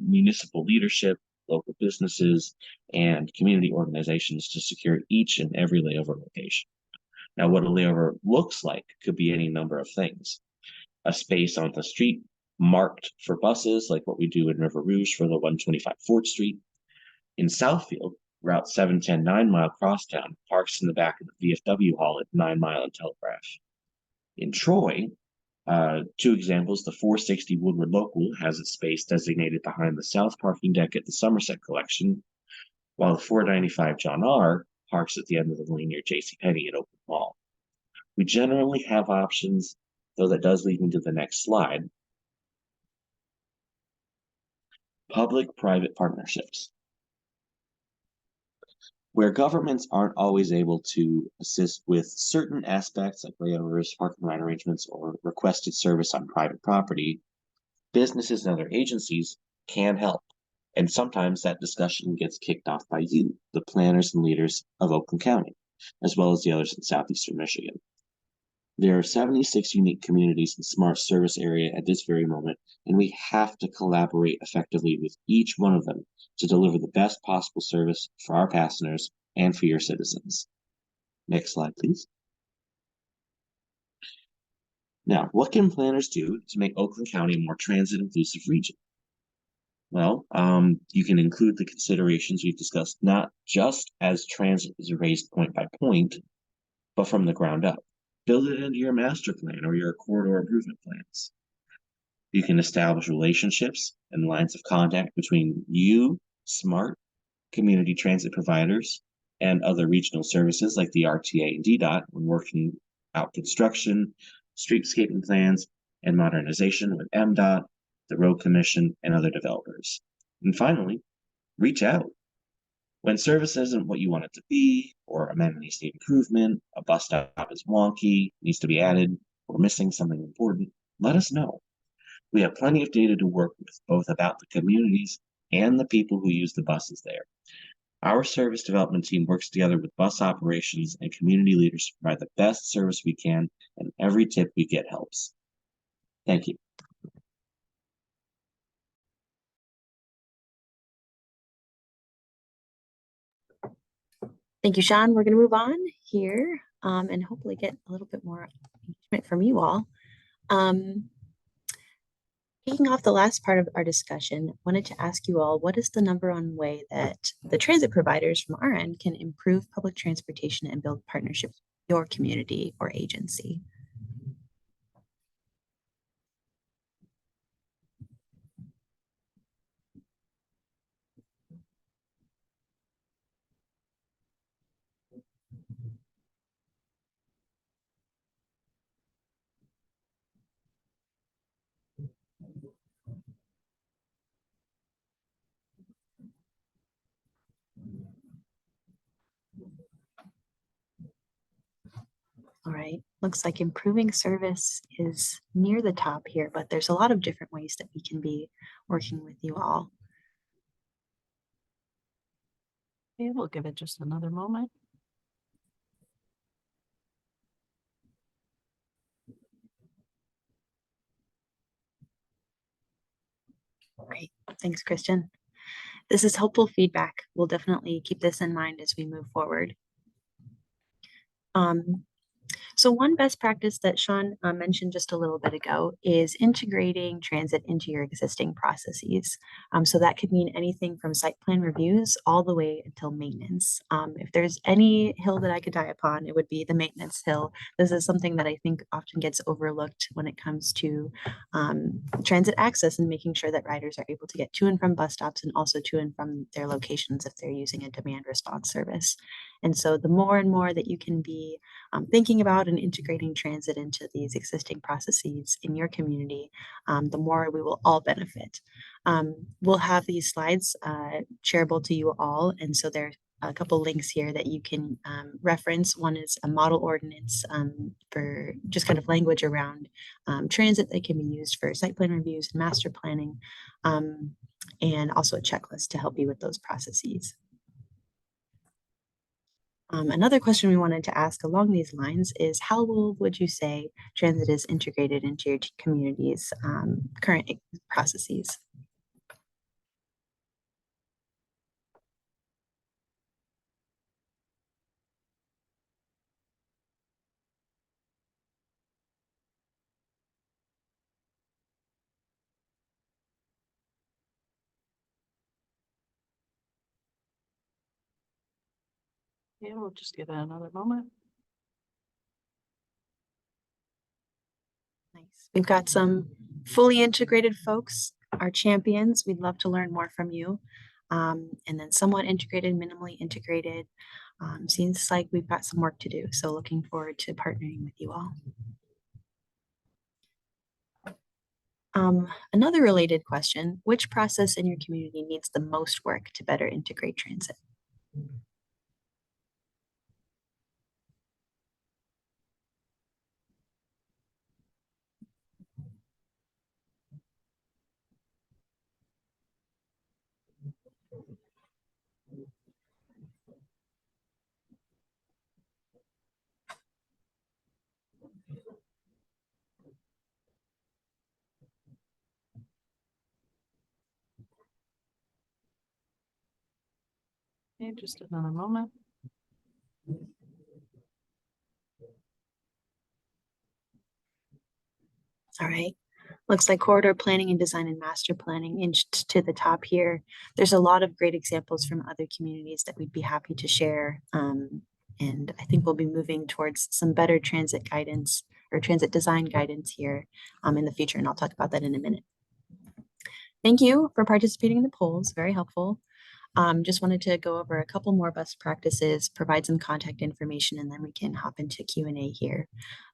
municipal leadership, local businesses, and community organizations to secure each and every layover location. Now, what a layover looks like could be any number of things. A space on the street marked for buses, like what we do in River Rouge for the 125 4th Street. In Southfield, Route 710 9 Mile Crosstown parks in the back of the VFW hall at 9 Mile and Telegraph. In Troy, 2 examples, the 460 Woodward Local has its space designated behind the south parking deck at the Somerset Collection, while the 495 John R. parks at the end of the lane near JCPenney at Oakland Mall. We generally have options, though that does lead me to the next slide. Public-private partnerships. Where governments aren't always able to assist with certain aspects like layovers, parking ride arrangements, or requested service on private property, businesses and other agencies can help. And sometimes that discussion gets kicked off by you, the planners and leaders of Oakland County, as well as the others in southeastern Michigan. There are 76 unique communities in the Smart Service area at this very moment, and we have to collaborate effectively with each one of them to deliver the best possible service for our passengers and for your citizens. Next slide, please. Now, what can planners do to make Oakland County a more transit-inclusive region? Well, you can include the considerations we've discussed, not just as transit is raised point by point, but from the ground up. Build it into your master plan or your corridor improvement plans. You can establish relationships and lines of contact between you, SMART, community transit providers, and other regional services like the RTA and DDOT when working out construction, streetscaping plans, and modernization with MDOT, the Road Commission, and other developers. And finally, reach out. When service isn't what you want it to be, or amenities need improvement, a bus stop is wonky, needs to be added, or missing something important, let us know. We have plenty of data to work with, both about the communities and the people who use the buses there. Our service development team works together with bus operations and community leaders to provide the best service we can, and every tip we get helps. Thank you. Thank you, Sean. We're going to move on here and hopefully get a little bit more engagement from you all. Kicking off the last part of our discussion, wanted to ask you all, what is the number one way that the transit providers from our end can improve public transportation and build partnerships with your community or agency? All right, looks like improving service is near the top here, but there's a lot of different ways that we can be working with you all. Okay, we'll give it just another moment. Great, thanks, Christian. This is helpful feedback. We'll definitely keep this in mind as we move forward. So one best practice that Sean mentioned just a little bit ago is integrating transit into your existing processes. So that could mean anything from site plan reviews all the way until maintenance. If there's any hill that I could die upon, it would be the maintenance hill. This is something that I think often gets overlooked when it comes to transit access and making sure that riders are able to get to and from bus stops and also to and from their locations if they're using a demand response service. And so the more and more that you can be thinking about and integrating transit into these existing processes in your community, the more we will all benefit. We'll have these slides shareable to you all. And so there's a couple links here that you can reference. One is a model ordinance for just kind of language around transit that can be used for site plan reviews and master planning, and also a checklist to help you with those processes. Another question we wanted to ask along these lines is, how would you say transit is integrated into your community's current processes? Yeah, we'll just give it another moment. Nice. We've got some fully integrated folks, our champions. We'd love to learn more from you. And then somewhat integrated, minimally integrated. Seems like we've got some work to do. So looking forward to partnering with you all. Another related question, which process in your community needs the most work to better integrate transit? Okay, just another moment. All right. Looks like corridor planning and design and master planning inched to the top here. There's a lot of great examples from other communities that we'd be happy to share. And I think we'll be moving towards some better transit guidance or transit design guidance here in the future. And I'll talk about that in a minute. Thank you for participating in the polls. Very helpful. Just wanted to go over a couple more best practices, provide some contact information, and then we can hop into Q&A here.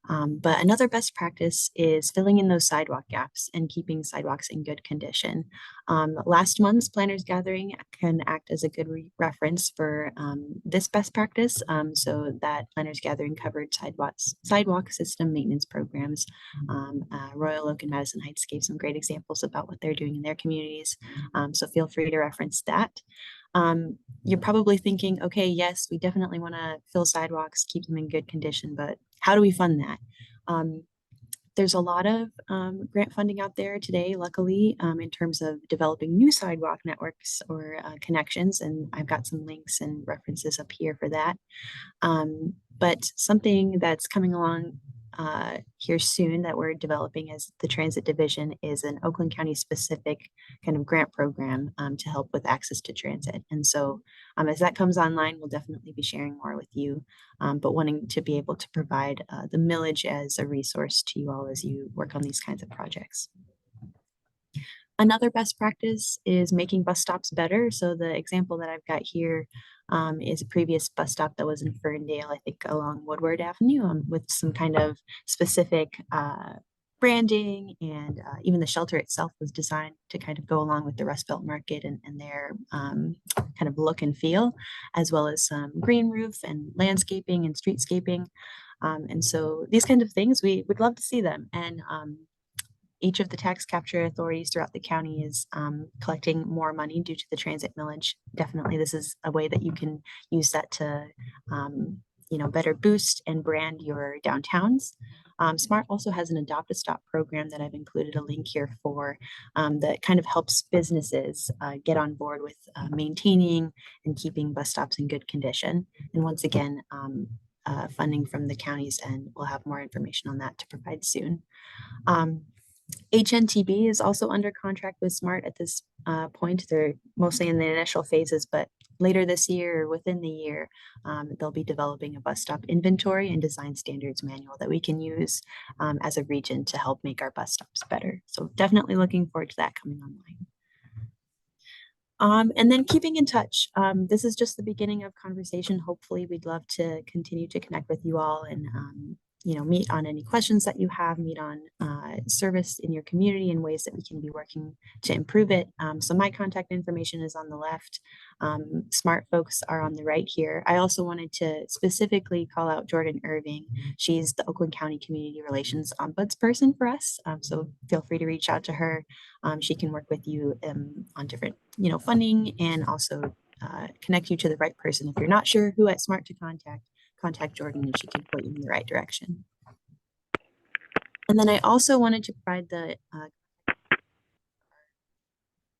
But another best practice is filling in those sidewalk gaps and keeping sidewalks in good condition. Last month's planners gathering can act as a good reference for this best practice. So that planners gathering covered sidewalk system maintenance programs. Royal Oak and Madison Heights gave some great examples about what they're doing in their communities. So feel free to reference that. You're probably thinking, okay, yes, we definitely want to fill sidewalks, keep them in good condition, but how do we fund that? There's a lot of grant funding out there today, luckily, in terms of developing new sidewalk networks or connections, and I've got some links and references up here for that. But something that's coming along here soon that we're developing as the Transit Division is an Oakland County specific kind of grant program to help with access to transit. And so as that comes online, we'll definitely be sharing more with you, but wanting to be able to provide the millage as a resource to you all as you work on these kinds of projects. Another best practice is making bus stops better. So the example that I've got here is a previous bus stop that was in Ferndale, I think along Woodward Avenue, with some kind of specific branding, and even the shelter itself was designed to kind of go along with the Rust Belt Market and their kind of look and feel, as well as some green roof and landscaping and streetscaping. And so these kinds of things, we would love to see them. And each of the tax capture authorities throughout the county is collecting more money due to the transit millage. Definitely, this is a way that you can use that to, better boost and brand your downtowns. SMART also has an Adopt a Stop program that I've included a link here for that kind of helps businesses get on board with maintaining and keeping bus stops in good condition. And once again, funding from the counties, and we'll have more information on that to provide soon. HNTB is also under contract with SMART at this point. They're mostly in the initial phases, but later this year or within the year, they'll be developing a bus stop inventory and design standards manual that we can use as a region to help make our bus stops better. So definitely looking forward to that coming online. And then keeping in touch. This is just the beginning of conversation. Hopefully we'd love to continue to connect with you all and meet on any questions that you have, meet on service in your community and ways that we can be working to improve it. So my contact information is on the left. SMART folks are on the right here. I also wanted to specifically call out Jordan Irving. She's the Oakland County Community Relations Ombudsperson for us. So feel free to reach out to her. She can work with you on different, funding, and also connect you to the right person. If you're not sure who at SMART to contact Jordan and she can point you in the right direction. And then I also wanted to provide the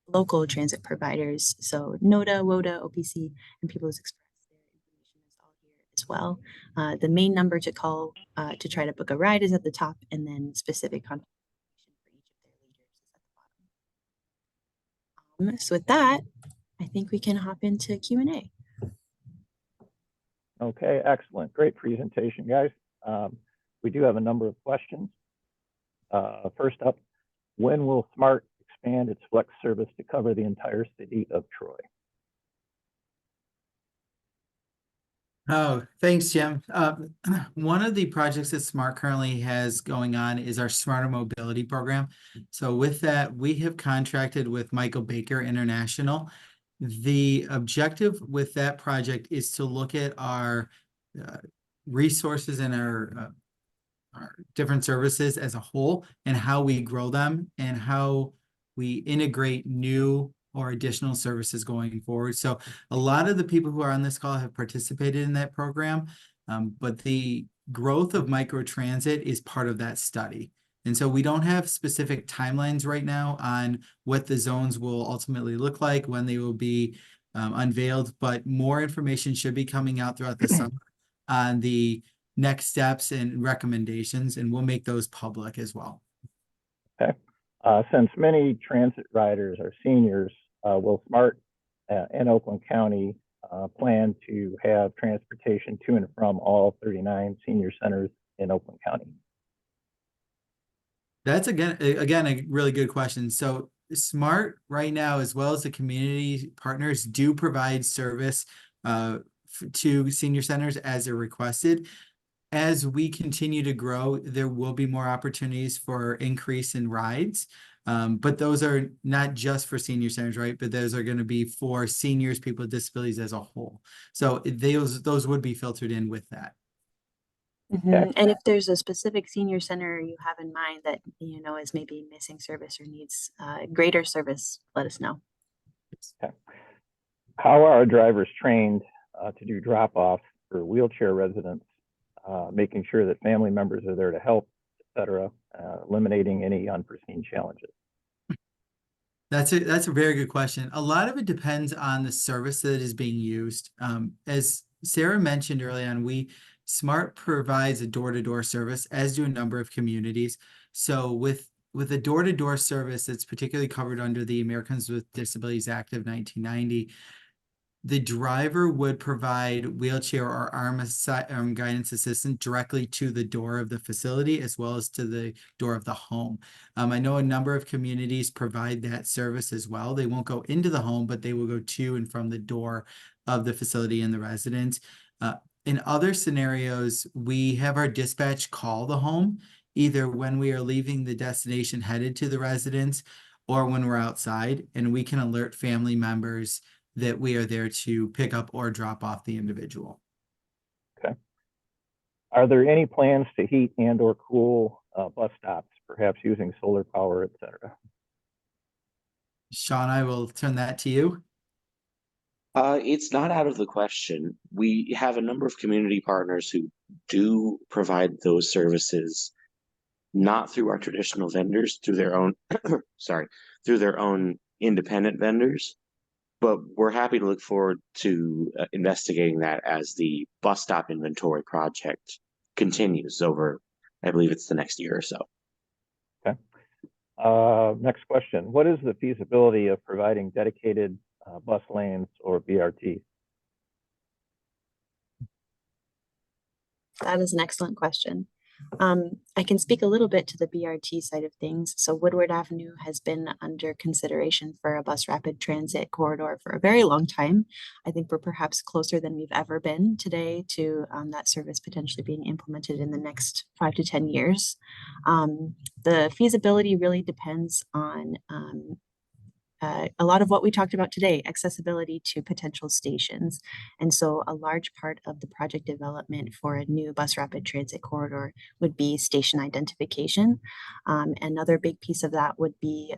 local transit providers. So NODA, WODA, OPC, and People's Express. Their information is all here as well. The main number to call to try to book a ride is at the top, and then specific contact information for each of their leaders is at the bottom. So with that, I think we can hop into Q&A. Okay, excellent. Great presentation, guys. We do have a number of questions. First up, when will SMART expand its flex service to cover the entire city of Troy? Oh, thanks, Jim. One of the projects that SMART currently has going on is our Smarter Mobility program. So with that, we have contracted with Michael Baker International. The objective with that project is to look at our resources and our different services as a whole, and how we grow them and how we integrate new or additional services going forward. So a lot of the people who are on this call have participated in that program, but the growth of microtransit is part of that study. And so we don't have specific timelines right now on what the zones will ultimately look like, when they will be unveiled, but more information should be coming out throughout the summer on the next steps and recommendations, and we'll make those public as well. Okay. Since many transit riders are seniors, will SMART and Oakland County plan to have transportation to and from all 39 senior centers in Oakland County? That's again a really good question. So SMART right now, as well as the community partners, do provide service to senior centers as they're requested. As we continue to grow, there will be more opportunities for increase in rides. But those are not just for senior centers, right? But those are going to be for seniors, people with disabilities as a whole. So those would be filtered in with that. Mhm. And if there's a specific senior center you have in mind that, you know, is maybe missing service or needs greater service, let us know. Okay. How are our drivers trained to do drop-offs for wheelchair residents, making sure that family members are there to help, et cetera, eliminating any unforeseen challenges? That's a very good question. A lot of it depends on the service that is being used. As Sarah mentioned early on, SMART provides a door-to-door service, as do a number of communities. So with a door-to-door service that's particularly covered under the Americans with Disabilities Act of 1990, the driver would provide wheelchair or arm guidance assistance directly to the door of the facility, as well as to the door of the home. I know a number of communities provide that service as well. They won't go into the home, but they will go to and from the door of the facility and the residents. In other scenarios, we have our dispatch call the home, either when we are leaving the destination headed to the residence or when we're outside, and we can alert family members that we are there to pick up or drop off the individual. Okay. Are there any plans to heat and or cool bus stops, perhaps using solar power, et cetera? Sean, I will turn that to you. It's not out of the question. We have a number of community partners who do provide those services, not through our traditional vendors, through their own, through their own independent vendors. But we're happy to look forward to investigating that as the bus stop inventory project continues over, I believe it's the next year or so. Okay. Next question. What is the feasibility of providing dedicated bus lanes or BRT? That is an excellent question. I can speak a little bit to the BRT side of things. So Woodward Avenue has been under consideration for a bus rapid transit corridor for a very long time. I think we're perhaps closer than we've ever been today to that service potentially being implemented in the next 5 to 10 years. The feasibility really depends on a lot of what we talked about today, accessibility to potential stations. And so a large part of the project development for a new bus rapid transit corridor would be station identification. Another big piece of that would be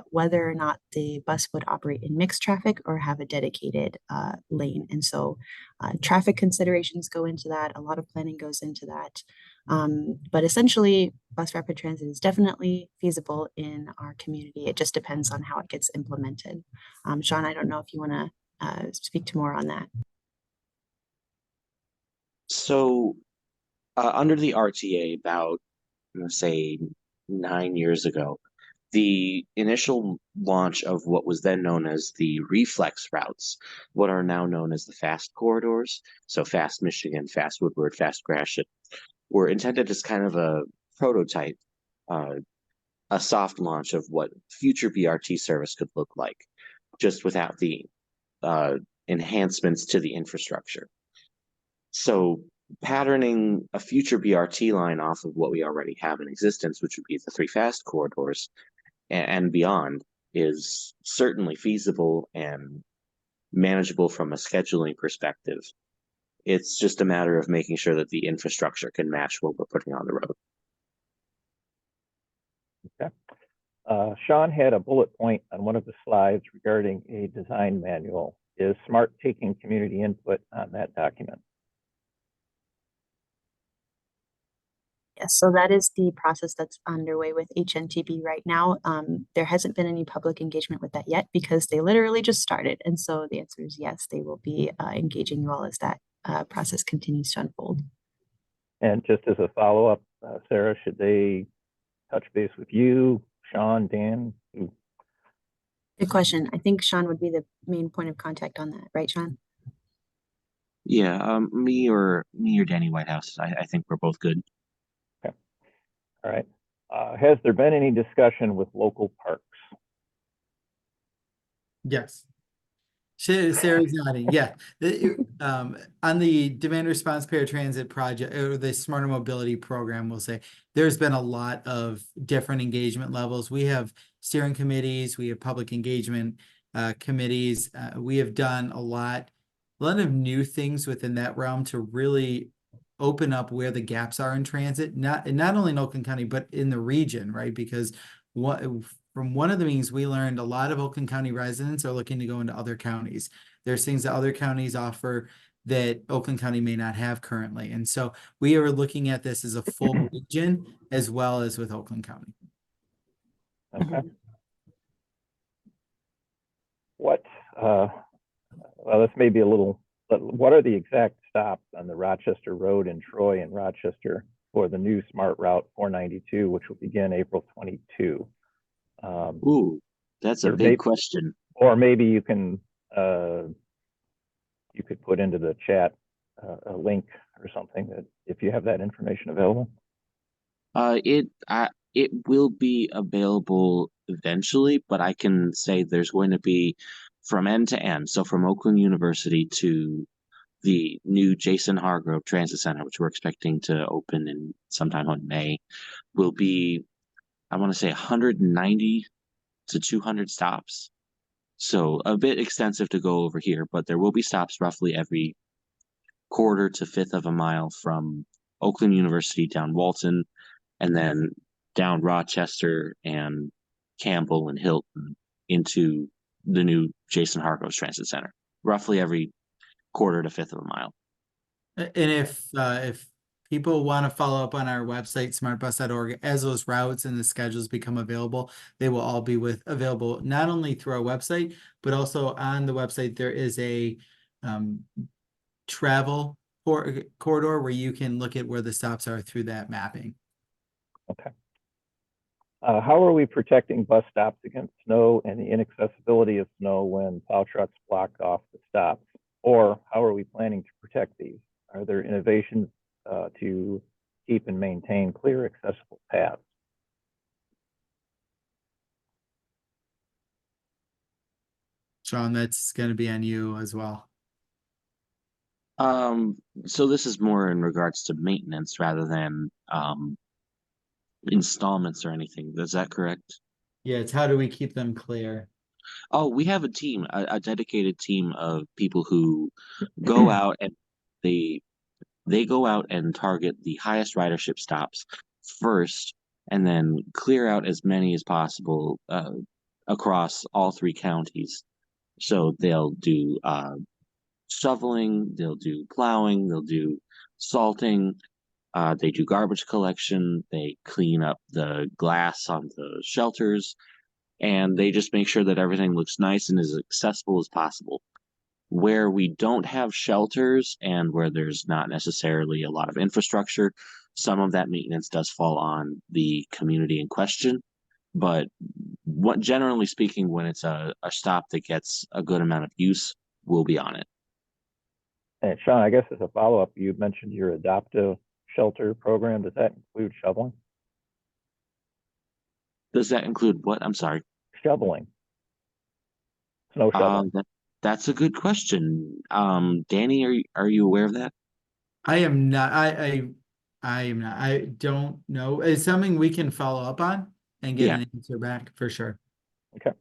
whether or not the bus would operate in mixed traffic or have a dedicated lane. And so traffic considerations go into that. A lot of planning goes into that. But essentially, bus rapid transit is definitely feasible in our community. It just depends on how it gets implemented. Sean, I don't know if you want to speak to more on that. So under the RTA about, say, 9 years ago, the initial launch of what was then known as the reflex routes, what are now known as the fast corridors, so fast Michigan, fast Woodward, fast Gratiot, were intended as kind of a prototype, a soft launch of what future BRT service could look like, just without the enhancements to the infrastructure. So patterning a future BRT line off of what we already have in existence, which would be the 3 fast corridors and beyond, is certainly feasible and manageable from a scheduling perspective. It's just a matter of making sure that the infrastructure can match what we're putting on the road. Okay. Sean had a bullet point on one of the slides regarding a design manual. Is SMART taking community input on that document? Yes, so that is the process that's underway with HNTB right now. There hasn't been any public engagement with that yet because they literally just started. And so the answer is yes, they will be engaging you all as that process continues to unfold. And just as a follow-up, Sarah, should they touch base with you, Sean, Dan? Good question. I think Sean would be the main point of contact on that, right, Sean? Yeah, me or Danny Whitehouse. I think we're both good. All right. Has there been any discussion with local parks? Yes. Sarah's nodding. Yeah. On the demand response paratransit project or the smarter mobility program, we'll say there's been a lot of different engagement levels. We have steering committees, we have public engagement committees. We have done a lot of new things within that realm to really open up where the gaps are in transit, not only in Oakland County, but in the region, right? Because from one of the meetings, we learned a lot of Oakland County residents are looking to go into other counties. There's things that other counties offer that Oakland County may not have currently. And so we are looking at this as a full region as well as with Oakland County. Okay. Well, this may be a little, but what are the exact stops on the Rochester Road in Troy and Rochester for the new Smart Route 492, which will begin April 22? Ooh, that's a big question. Or maybe you can, you could put into the chat a link or something that if you have that information available. It will be available eventually, but I can say there's going to be from end to end. So from Oakland University to the new Jason Hargrove Transit Center, which we're expecting to open in sometime in May, will be, I want to say 190 to 200 stops. So a bit extensive to go over here, but there will be stops roughly every quarter to fifth of a mile from Oakland University down Walton, and then down Rochester and Campbell and Hilton into the new Jason Hargrove Transit Center, roughly every quarter to fifth of a mile. And if people want to follow up on our website, smartbus.org, as those routes and the schedules become available, they will all be available not only through our website, but also on the website, there is a travel corridor where you can look at where the stops are through that mapping. Okay. How are we protecting bus stops against snow and the inaccessibility of snow when plow trucks block off the stops? Or how are we planning to protect these? Are there innovations to keep and maintain clear, accessible paths? Sean, that's going to be on you as well. So this is more in regards to maintenance rather than installments or anything. Is that correct? Yeah, it's how do we keep them clear? Oh, we have a team, a dedicated team of people who go out and they go out and target the highest ridership stops first, and then clear out as many as possible across all three counties. So they'll do shoveling, they'll do plowing, they'll do salting, they do garbage collection, they clean up the glass on the shelters, and they just make sure that everything looks nice and as accessible as possible. Where we don't have shelters and where there's not necessarily a lot of infrastructure, some of that maintenance does fall on the community in question. But generally speaking, when it's a stop that gets a good amount of use, we'll be on it. And Sean, I guess as a follow-up, you mentioned your adoptive shelter program. Does that include shoveling? Does that include what? I'm sorry. Shoveling. Snow shoveling. That's a good question. Danny, are you aware of that? I am not. I am not. I don't know. It's something we can follow up on and get an answer back for sure. Okay.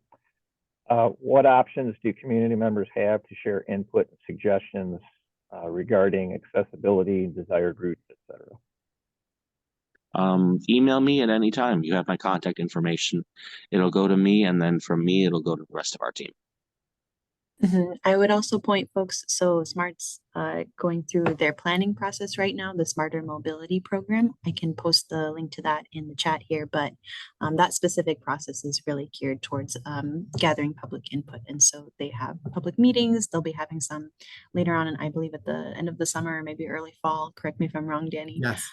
What options do community members have to share input and suggestions regarding accessibility, desired routes, etc.? email me at any time. You have my contact information. It'll go to me, and then from me, it'll go to the rest of our team. I would also point folks, so Smart's going through their planning process right now, the Smarter Mobility Program. I can post the link to that in the chat here, but that specific process is really geared towards gathering public input. And so they have public meetings. They'll be having some later on, and I believe at the end of the summer, or maybe early fall. Correct me if I'm wrong, Danny. Yes.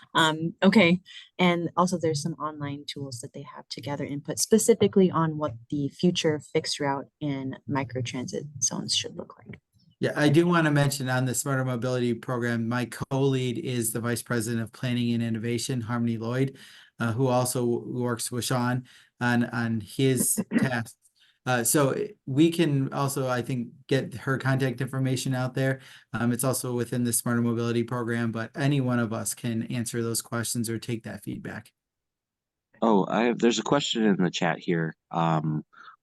Okay. And also there's some online tools that they have to gather input specifically on what the future fixed route in microtransit zones should look like. Yeah, I do want to mention on the Smarter Mobility Program, my co-lead is the Vice President of Planning and Innovation, Harmony Lloyd, who also works with Sean on his tasks. So we can also, I think, get her contact information out there. It's also within the Smarter Mobility Program, but any one of us can answer those questions or take that feedback. Oh, there's a question in the chat here.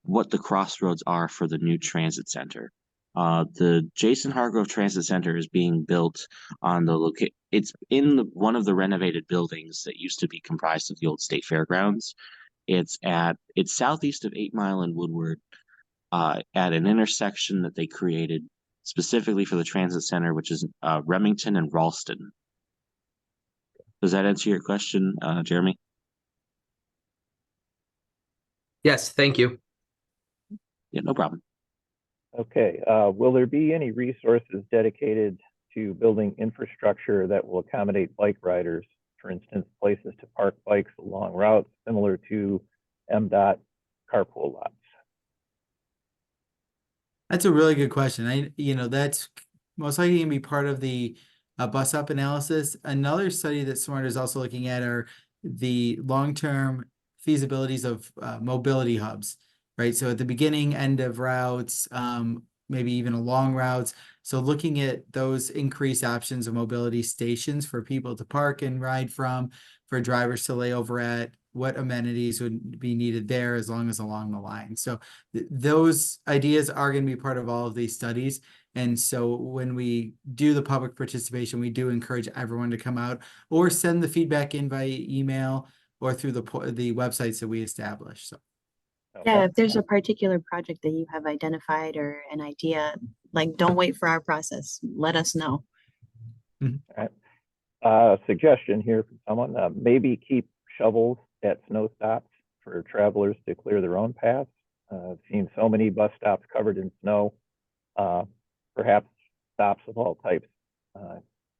What the crossroads are for the new transit center. The Jason Hargrove Transit Center is being built on the it's in one of the renovated buildings that used to be comprised of the old state fairgrounds. It's southeast of 8 Mile and Woodward, at an intersection that they created specifically for the transit center, which is Remington and Ralston. Does that answer your question, Jeremy? Yes, thank you. Yeah, no problem. Okay, will there be any resources dedicated to building infrastructure that will accommodate bike riders? For instance, places to park bikes along routes similar to MDOT carpool lots? That's a really good question. That's most likely gonna be part of the bus up analysis. Another study that Smart is also looking at are the long-term feasibilities of mobility hubs, right? So at the beginning, end of routes, maybe even along routes. So looking at those increased options of mobility stations for people to park and ride from, for drivers to lay over at, what amenities would be needed there as long as along the line. So those ideas are going to be part of all of these studies. And so when we do the public participation, we do encourage everyone to come out or send the feedback in via email or through the websites that we establish. So. Yeah, Okay. if there's a particular project that you have identified or an idea, like don't wait for our process. Let us know. Suggestion here from someone, maybe keep shovels at snow stops for travelers to clear their own paths. I've seen so many bus stops covered in snow. Perhaps stops of all types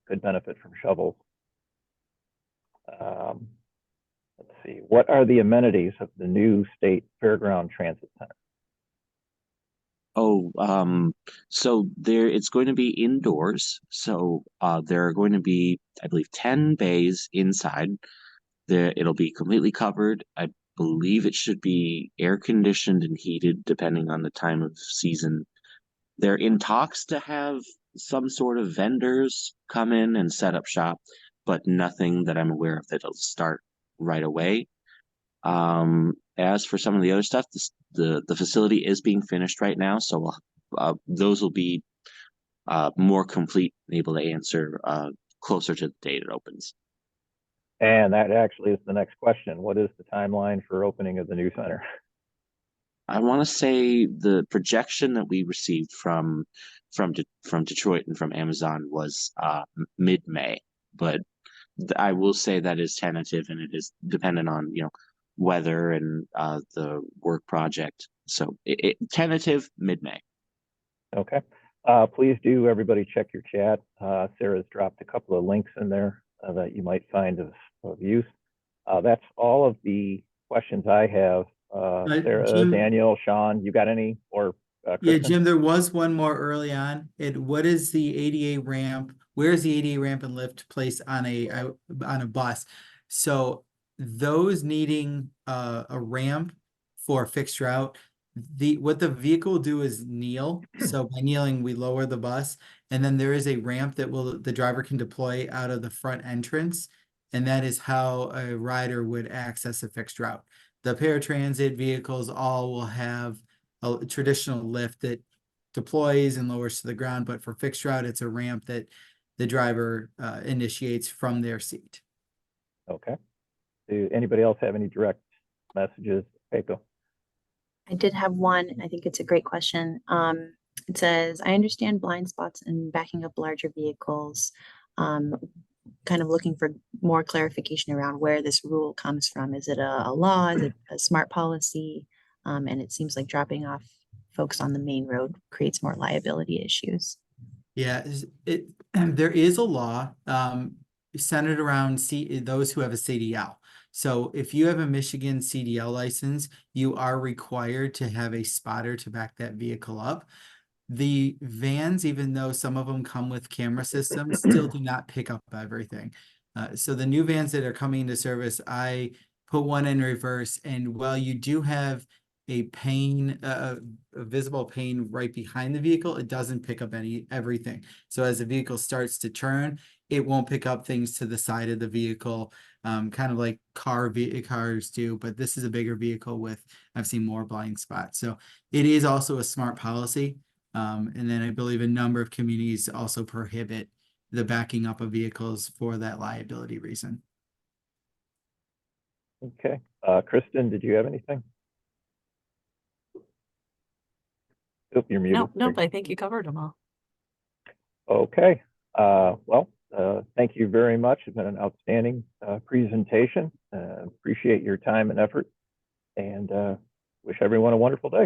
could benefit from shovels. Let's see, what are the amenities of the new state fairground transit center? Oh, so it's going to be indoors. So there are going to be, I believe, 10 bays inside. It'll be completely covered. I believe it should be air conditioned and heated depending on the time of season. They're in talks to have some sort of vendors come in and set up shop, but nothing that I'm aware of that'll start right away. As for some of the other stuff, the facility is being finished right now, so those will be more complete and able to answer closer to the date it opens. And that actually is the next question. What is the timeline for opening of the new center? I want to say the projection that we received from Detroit and from Amazon was mid-May, but I will say that is tentative and it is dependent on weather and the work project. So tentative mid-May. Okay. Please do everybody check your chat. Sarah's dropped a couple of links in there that you might find of use. That's all of the questions I have. Sarah, Jim, Daniel, Sean, you got any? Or yeah, Jim, there was one more early on. What is the ADA ramp? Where is the ADA ramp and lift placed on a bus? So those needing a ramp for fixed route, what the vehicle will do is kneel. So by kneeling, we lower the bus, and then there is a ramp that the driver can deploy out of the front entrance, and that is how a rider would access a fixed route. The paratransit vehicles all will have a traditional lift that deploys and lowers to the ground, but for fixed route, it's a ramp that the driver initiates from their seat. Okay. Do anybody else have any direct messages? Keiko? I did have one. I think it's a great question. It says, I understand blind spots and backing up larger vehicles. Kind of looking for more clarification around where this rule comes from. Is it a law? Is it a smart policy? And it seems like dropping off folks on the main road creates more liability issues. Yeah, there is a law centered around those who have a CDL. So if you have a Michigan CDL license, you are required to have a spotter to back that vehicle up. The vans, even though some of them come with camera systems, still do not pick up everything. So the new vans that are coming into service, I put one in reverse, and while you do have a visible pane right behind the vehicle, it doesn't pick up everything. So as the vehicle starts to turn, it won't pick up things to the side of the vehicle, kind of like cars do, but this is a bigger vehicle with, I've seen more blind spots. So it is also a smart policy. And then I believe a number of communities also prohibit the backing up of vehicles for that liability reason. Okay. Kristen, did you have anything? Oh, you're muted. Nope, I think you covered them all. Okay. Well, thank you very much. It's been an outstanding presentation. Appreciate your time and effort, and wish everyone a wonderful day.